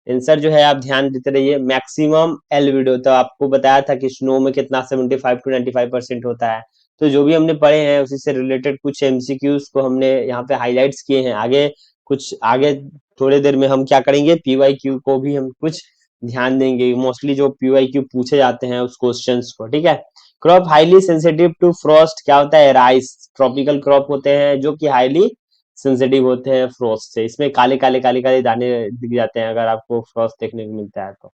Answer जो है आप ध्यान देते रहिए। मैक्सिमम एल्बिडो, तो आपको बताया था कि स्नो में कितना 75 टू 95% होता है। तो जो भी हमने पढ़े हैं उसी से रिलेटेड कुछ एमसीक्यूज को हमने यहाँ पे हाईलाइट्स किए हैं। आगे कुछ आगे थोड़ी देर में हम क्या करेंगे, पीवाईक्यू को भी हम कुछ ध्यान देंगे, मोस्टली जो पीवाईक्यू पूछे जाते हैं उस क्वेश्चंस को। ठीक है। Crop highly sensitive to frost, क्या होता है, राइस। ट्रॉपिकल क्रॉप होते हैं जो कि हाईली सेंसिटिव होते हैं फ्रॉस्ट से। इसमें काले काले काले काले दाने दिख जाते हैं अगर आपको फ्रॉस्ट देखने को मिलता है तो।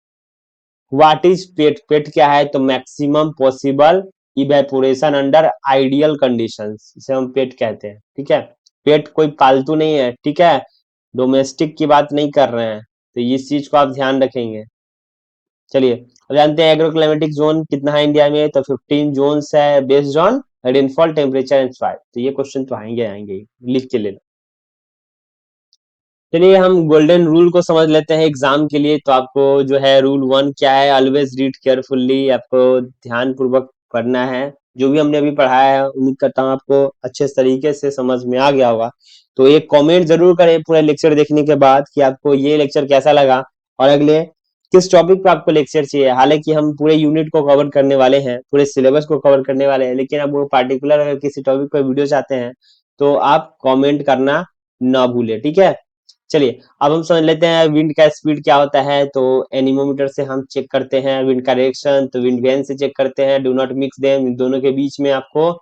व्हाट इज पेट, पेट क्या है, तो maximum possible evaporation under ideal conditions, इसे हम पेट कहते हैं। ठीक है। पेट कोई पालतू नहीं है, ठीक है, डोमेस्टिक की बात नहीं कर रहे हैं, तो इस चीज को आप ध्यान रखेंगे। चलिए अब जानते हैं एग्रो क्लाइमेटिक जोन कितना है इंडिया में, तो 15 जोन्स है based on rainfall temperature and soil. तो ये क्वेश्चन तो आएंगे आएंगे, लिख के ले लो। चलिए हम गोल्डन रूल को समझ लेते हैं एग्जाम के लिए। तो आपको जो है रूल 1 क्या है, ऑलवेज रीड केयरफुल्ली, आपको ध्यान पूर्वक पढ़ना है। जो भी हमने अभी पढ़ाया है उम्मीद करता हूँ आपको अच्छे तरीके से समझ में आ गया होगा। तो एक कमेंट जरूर करें पूरा लेक्चर देखने के बाद कि आपको ये लेक्चर कैसा लगा, और अगले किस टॉपिक पे आपको लेक्चर चाहिए। हालांकि हम पूरे यूनिट को कवर करने वाले हैं, पूरे सिलेबस को कवर करने वाले हैं, लेकिन अब वो पार्टिकुलर अगर किसी टॉपिक पर वीडियो चाहते हैं तो आप कमेंट करना ना भूले। ठीक है। चलिए अब हम समझ लेते हैं विंड का स्पीड क्या होता है। तो एनीमोमीटर से हम चेक करते हैं विंड का डायरेक्शन, तो विंड वैन से चेक करते हैं। डू नॉट मिक्स देम, इन दोनों के बीच में आपको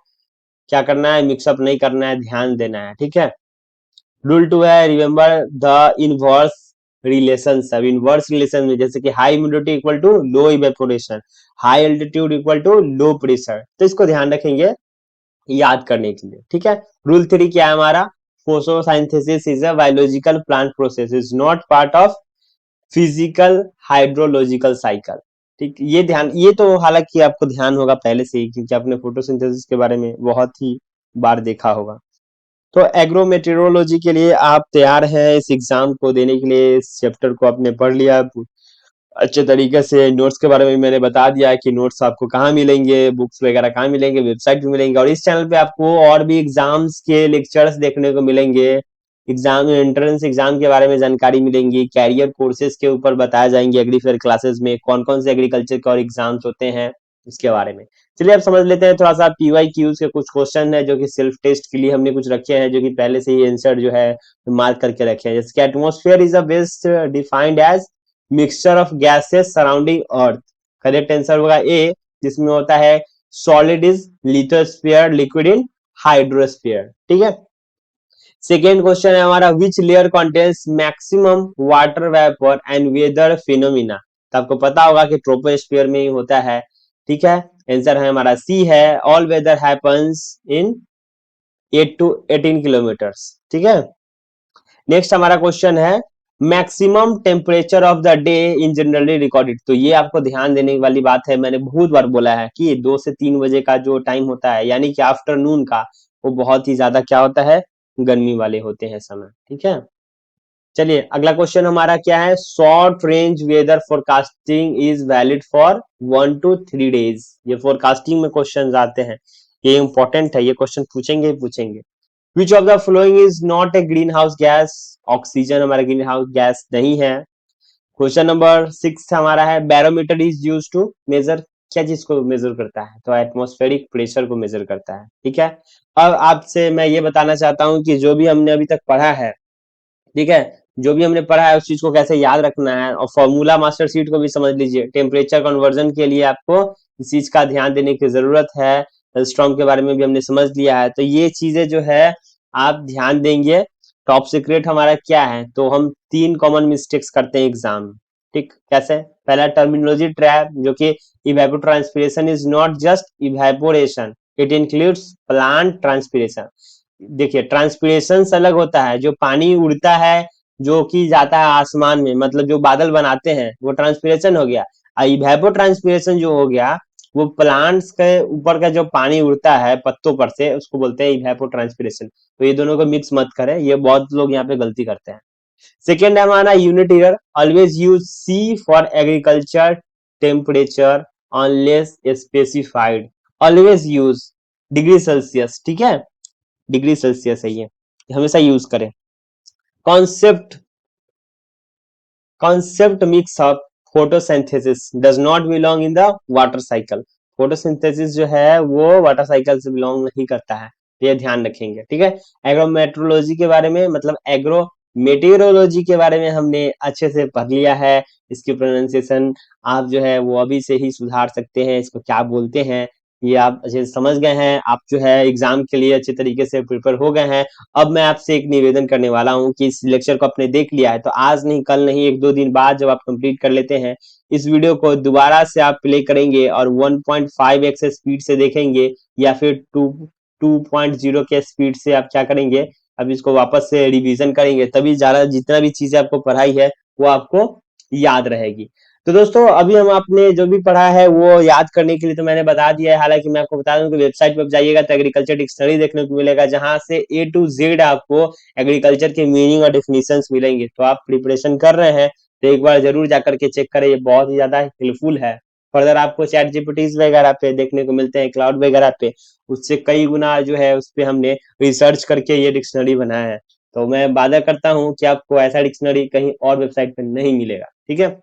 क्या करना है, मिक्सअप नहीं करना है, ध्यान देना है। ठीक है। रूल 2 है रिमेंबर द इनवर्स रिलेशन। सब इनवर्स रिलेशन में जैसे कि high humidity equal to low evaporation, high altitude equal to low pressure, तो इसको ध्यान रखेंगे याद करने के लिए। ठीक है। रूल 3 क्या है हमारा, photosynthesis is a biological plant process, is not part of physical hydrological cycle. ठीक, ये ध्यान, ये तो हालांकि आपको ध्यान होगा पहले से ही, क्योंकि आपने फोटोसिंथेसिस के बारे में बहुत ही बार देखा होगा। तो एग्रोमेटेरोलॉजी के लिए आप तैयार हैं इस एग्जाम को देने के लिए, इस चैप्टर को आपने पढ़ लिया अच्छे तरीके से। नोट्स के बारे में मैंने बता दिया कि नोट्स आपको कहाँ मिलेंगे, बुक्स वगैरह कहाँ मिलेंगे, वेबसाइट भी मिलेंगे, और इस चैनल पे आपको और भी एग्जाम्स के लेक्चर्स देखने को मिलेंगे। एग्जाम, एंट्रेंस एग्जाम के बारे में जानकारी मिलेंगी, कैरियर कोर्सेज के ऊपर बताए जाएंगे एग्रीफेयर क्लासेस में कौन कौन से एग्रीकल्चर के और एग्जाम्स होते हैं इसके बारे में। चलिए अब समझ लेते हैं थोड़ा सा पीवाई क्यूज के कुछ क्वेश्चन है जो कि सेल्फ टेस्ट के लिए हमने कुछ रखे हैं, जो कि पहले से ही आंसर जो है मार्क करके रखे हैं। जैसे कि atmosphere is the best defined as mixture of gases surrounding earth. Correct answer होगा ए, जिसमें होता है solid is lithosphere, liquid in hydrosphere. ठीक है। सेकेंड क्वेश्चन है हमारा which layer contains maximum water vapour and weather phenomena. तो आपको पता होगा कि ट्रोपोस्फीयर में ही होता है। ठीक है। आंसर है हमारा सी है, all weather happens in 8 to 18 kilometres. ठीक है। नेक्स्ट हमारा क्वेश्चन है maximum temperature of the day in generally recorded. तो ये आपको ध्यान देने वाली बात है, मैंने बहुत बार बोला है कि 2 से 3 बजे का जो टाइम होता है यानी कि आफ्टरनून का, वो बहुत ही ज्यादा क्या होता है, गर्मी वाले होते हैं समय। ठीक है। चलिए अगला क्वेश्चन हमारा क्या है, short range weather forecasting is valid for 1 to 3 days। ये फोरकास्टिंग में क्वेश्चन आते हैं, ये इंपॉर्टेंट है, ये क्वेश्चन पूछेंगे ही पूछेंगे। Which of the following is not a greenhouse gas, oxygen हमारा ग्रीन हाउस गैस नहीं है। क्वेश्चन नंबर 6 हमारा है barometer is use to measure, क्या चीज को मेजर करता है, तो एटमॉस्फेरिक प्रेशर को मेजर करता है। ठीक है। अब आपसे मैं ये बताना चाहता हूं कि जो भी हमने अभी तक पढ़ा है, ठीक है, जो भी हमने पढ़ा है उस चीज को कैसे याद रखना है, और फॉर्मूला मास्टर शीट को भी समझ लीजिए। टेम्परेचर कन्वर्जन के लिए आपको इस चीज का ध्यान देने की जरूरत है। स्टॉर्म के बारे में भी हमने समझ लिया है, तो ये चीजें जो है आप ध्यान देंगे। टॉप सीक्रेट हमारा क्या है, तो हम 3 कॉमन मिस्टेक्स करते हैं एग्जाम में। ठीक, कैसे, पहला टर्मिनोलॉजी ट्रैप, जो कि evapotranspiration is not just evaporation, it includes plant transpiration. देखिए ट्रांसपिरेशन अलग होता है, जो पानी उड़ता है जो कि जाता है आसमान में, मतलब जो बादल बनाते हैं वो ट्रांसपिरेशन हो गया। इवेपो ट्रांसपिरेशन जो हो गया वो प्लांट्स के ऊपर का जो पानी उड़ता है पत्तों पर से, उसको बोलते हैं इवेपो ट्रांसपिरेशन। तो ये दोनों को मिक्स मत करें, ये बहुत लोग यहाँ पे गलती करते हैं। सेकेंड है हमारा unit here, always use C for agriculture temperature unless specified, always use degree Celsius, ठीक है, डिग्री सेल्सियस है ये, हमेशा यूज करें। Concept, concept mix of photosynthesis does not belong in the water cycle, photosynthesis जो है वो वाटर साइकिल से बिलोंग नहीं करता है, तो ये ध्यान रखेंगे, ठीक है। एग्रोमेट्रोलॉजी के बारे में मतलब एग्रो मेटेरोलॉजी के बारे में हमने अच्छे से पढ़ लिया है। इसकी प्रोनाउंसिएशन आप जो है वो अभी से ही सुधार सकते हैं, इसको क्या बोलते हैं ये आप अच्छे से समझ गए हैं, आप जो है एग्जाम के लिए अच्छे तरीके से प्रिपेयर हो गए हैं। अब मैं आपसे एक निवेदन करने वाला हूं कि इस लेक्चर को आपने देख लिया है तो आज नहीं कल नहीं 1-2 दिन बाद जब आप कंप्लीट कर लेते हैं इस वीडियो को दोबारा से आप प्ले करेंगे और 1.5x स्पीड से देखेंगे या फिर 2.0 के स्पीड से आप क्या करेंगे, अब इसको वापस से रिवीजन करेंगे, तभी ज्यादा जितना भी चीजें आपको पढ़ाई है वो आपको याद रहेगी। तो दोस्तों अभी हम आपने जो भी पढ़ा है वो याद करने के लिए तो मैंने बता दिया है, हालांकि मैं आपको बता दूं कि वेबसाइट पर जाइएगा तो एग्रीकल्चर डिक्शनरी देखने को मिलेगा जहां से ए टू जेड आपको एग्रीकल्चर के मीनिंग और डेफिनेशंस मिलेंगे। तो आप प्रिपरेशन कर रहे हैं तो एक बार जरूर जाकर के चेक करें, ये बहुत ही ज्यादा हेल्पफुल है। फर्दर आपको चैट जीपीटी वगैरह पे देखने को मिलते हैं, क्लाउड वगैरह पे, उससे कई गुना जो है उस पर हमने रिसर्च करके ये डिक्शनरी बनाया है। तो मैं वादा करता हूँ कि आपको ऐसा डिक्शनरी कहीं और वेबसाइट पे नहीं मिलेगा, ठीक है।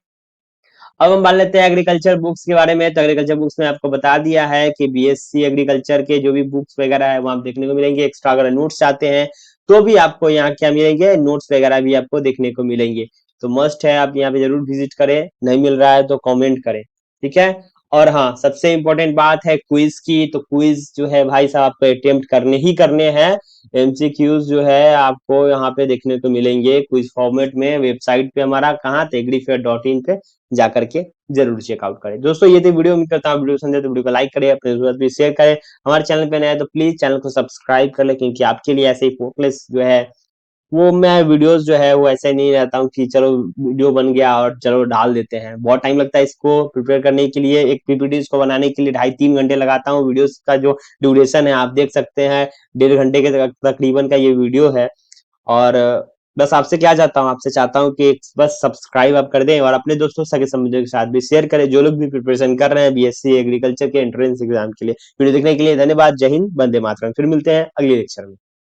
अब हम बात लेते हैं एग्रीकल्चर बुक्स के बारे में। तो एग्रीकल्चर बुक्स में आपको बता दिया है कि बीएससी एग्रीकल्चर के जो भी बुक्स वगैरह है वो आप देखने को मिलेंगे। एक्स्ट्रा अगर नोट्स चाहते हैं तो भी आपको यहाँ क्या मिलेंगे, नोट्स वगैरह भी आपको देखने को मिलेंगे। तो मस्ट है आप यहाँ पे जरूर विजिट करें, नहीं मिल रहा है तो कमेंट करें, ठीक है। और हाँ सबसे इंपॉर्टेंट बात है क्विज की, तो क्विज जो है भाई साहब आपको अटेम्प्ट करने ही करने हैं। एमसीक्यूज जो है आपको यहाँ पे देखने को मिलेंगे क्विज फॉर्मेट में, वेबसाइट पे हमारा कहाँ agrifair.in पे जाकर के जरूर चेकआउट करें। दोस्तों ये थी वीडियो, उम्मीद करता हूँ वीडियो पसंद है तो वीडियो को लाइक करें, अपने दोस्तों भी शेयर करें। हमारे चैनल पे नए हैं तो प्लीज चैनल को सब्सक्राइब कर लें, क्योंकि आपके लिए ऐसे ही फोकलेस जो है वो मैं वीडियोस जो है वो ऐसे नहीं रहता हूँ कि चलो वीडियो बन गया और चलो डाल देते हैं। बहुत टाइम लगता है इसको प्रिपेयर करने के लिए, एक पीपीटी को बनाने के लिए 2.5-3 घंटे लगाता हूँ। वीडियोस का जो ड्यूरेशन है आप देख सकते हैं, 1.5 घंटे के तकरीबन का ये वीडियो है। और बस आपसे क्या चाहता हूँ, आपसे चाहता हूँ कि बस सब्सक्राइब आप कर दें और अपने दोस्तों सगे संबंधियों के साथ भी शेयर करें जो लोग भी प्रिपरेशन कर रहे हैं बीएससी एग्रीकल्चर के एंट्रेंस एग्जाम के लिए। वीडियो देखने के लिए धन्यवाद। जय हिंद, वंदे मातरम। फिर मिलते हैं अगले लेक्चर में।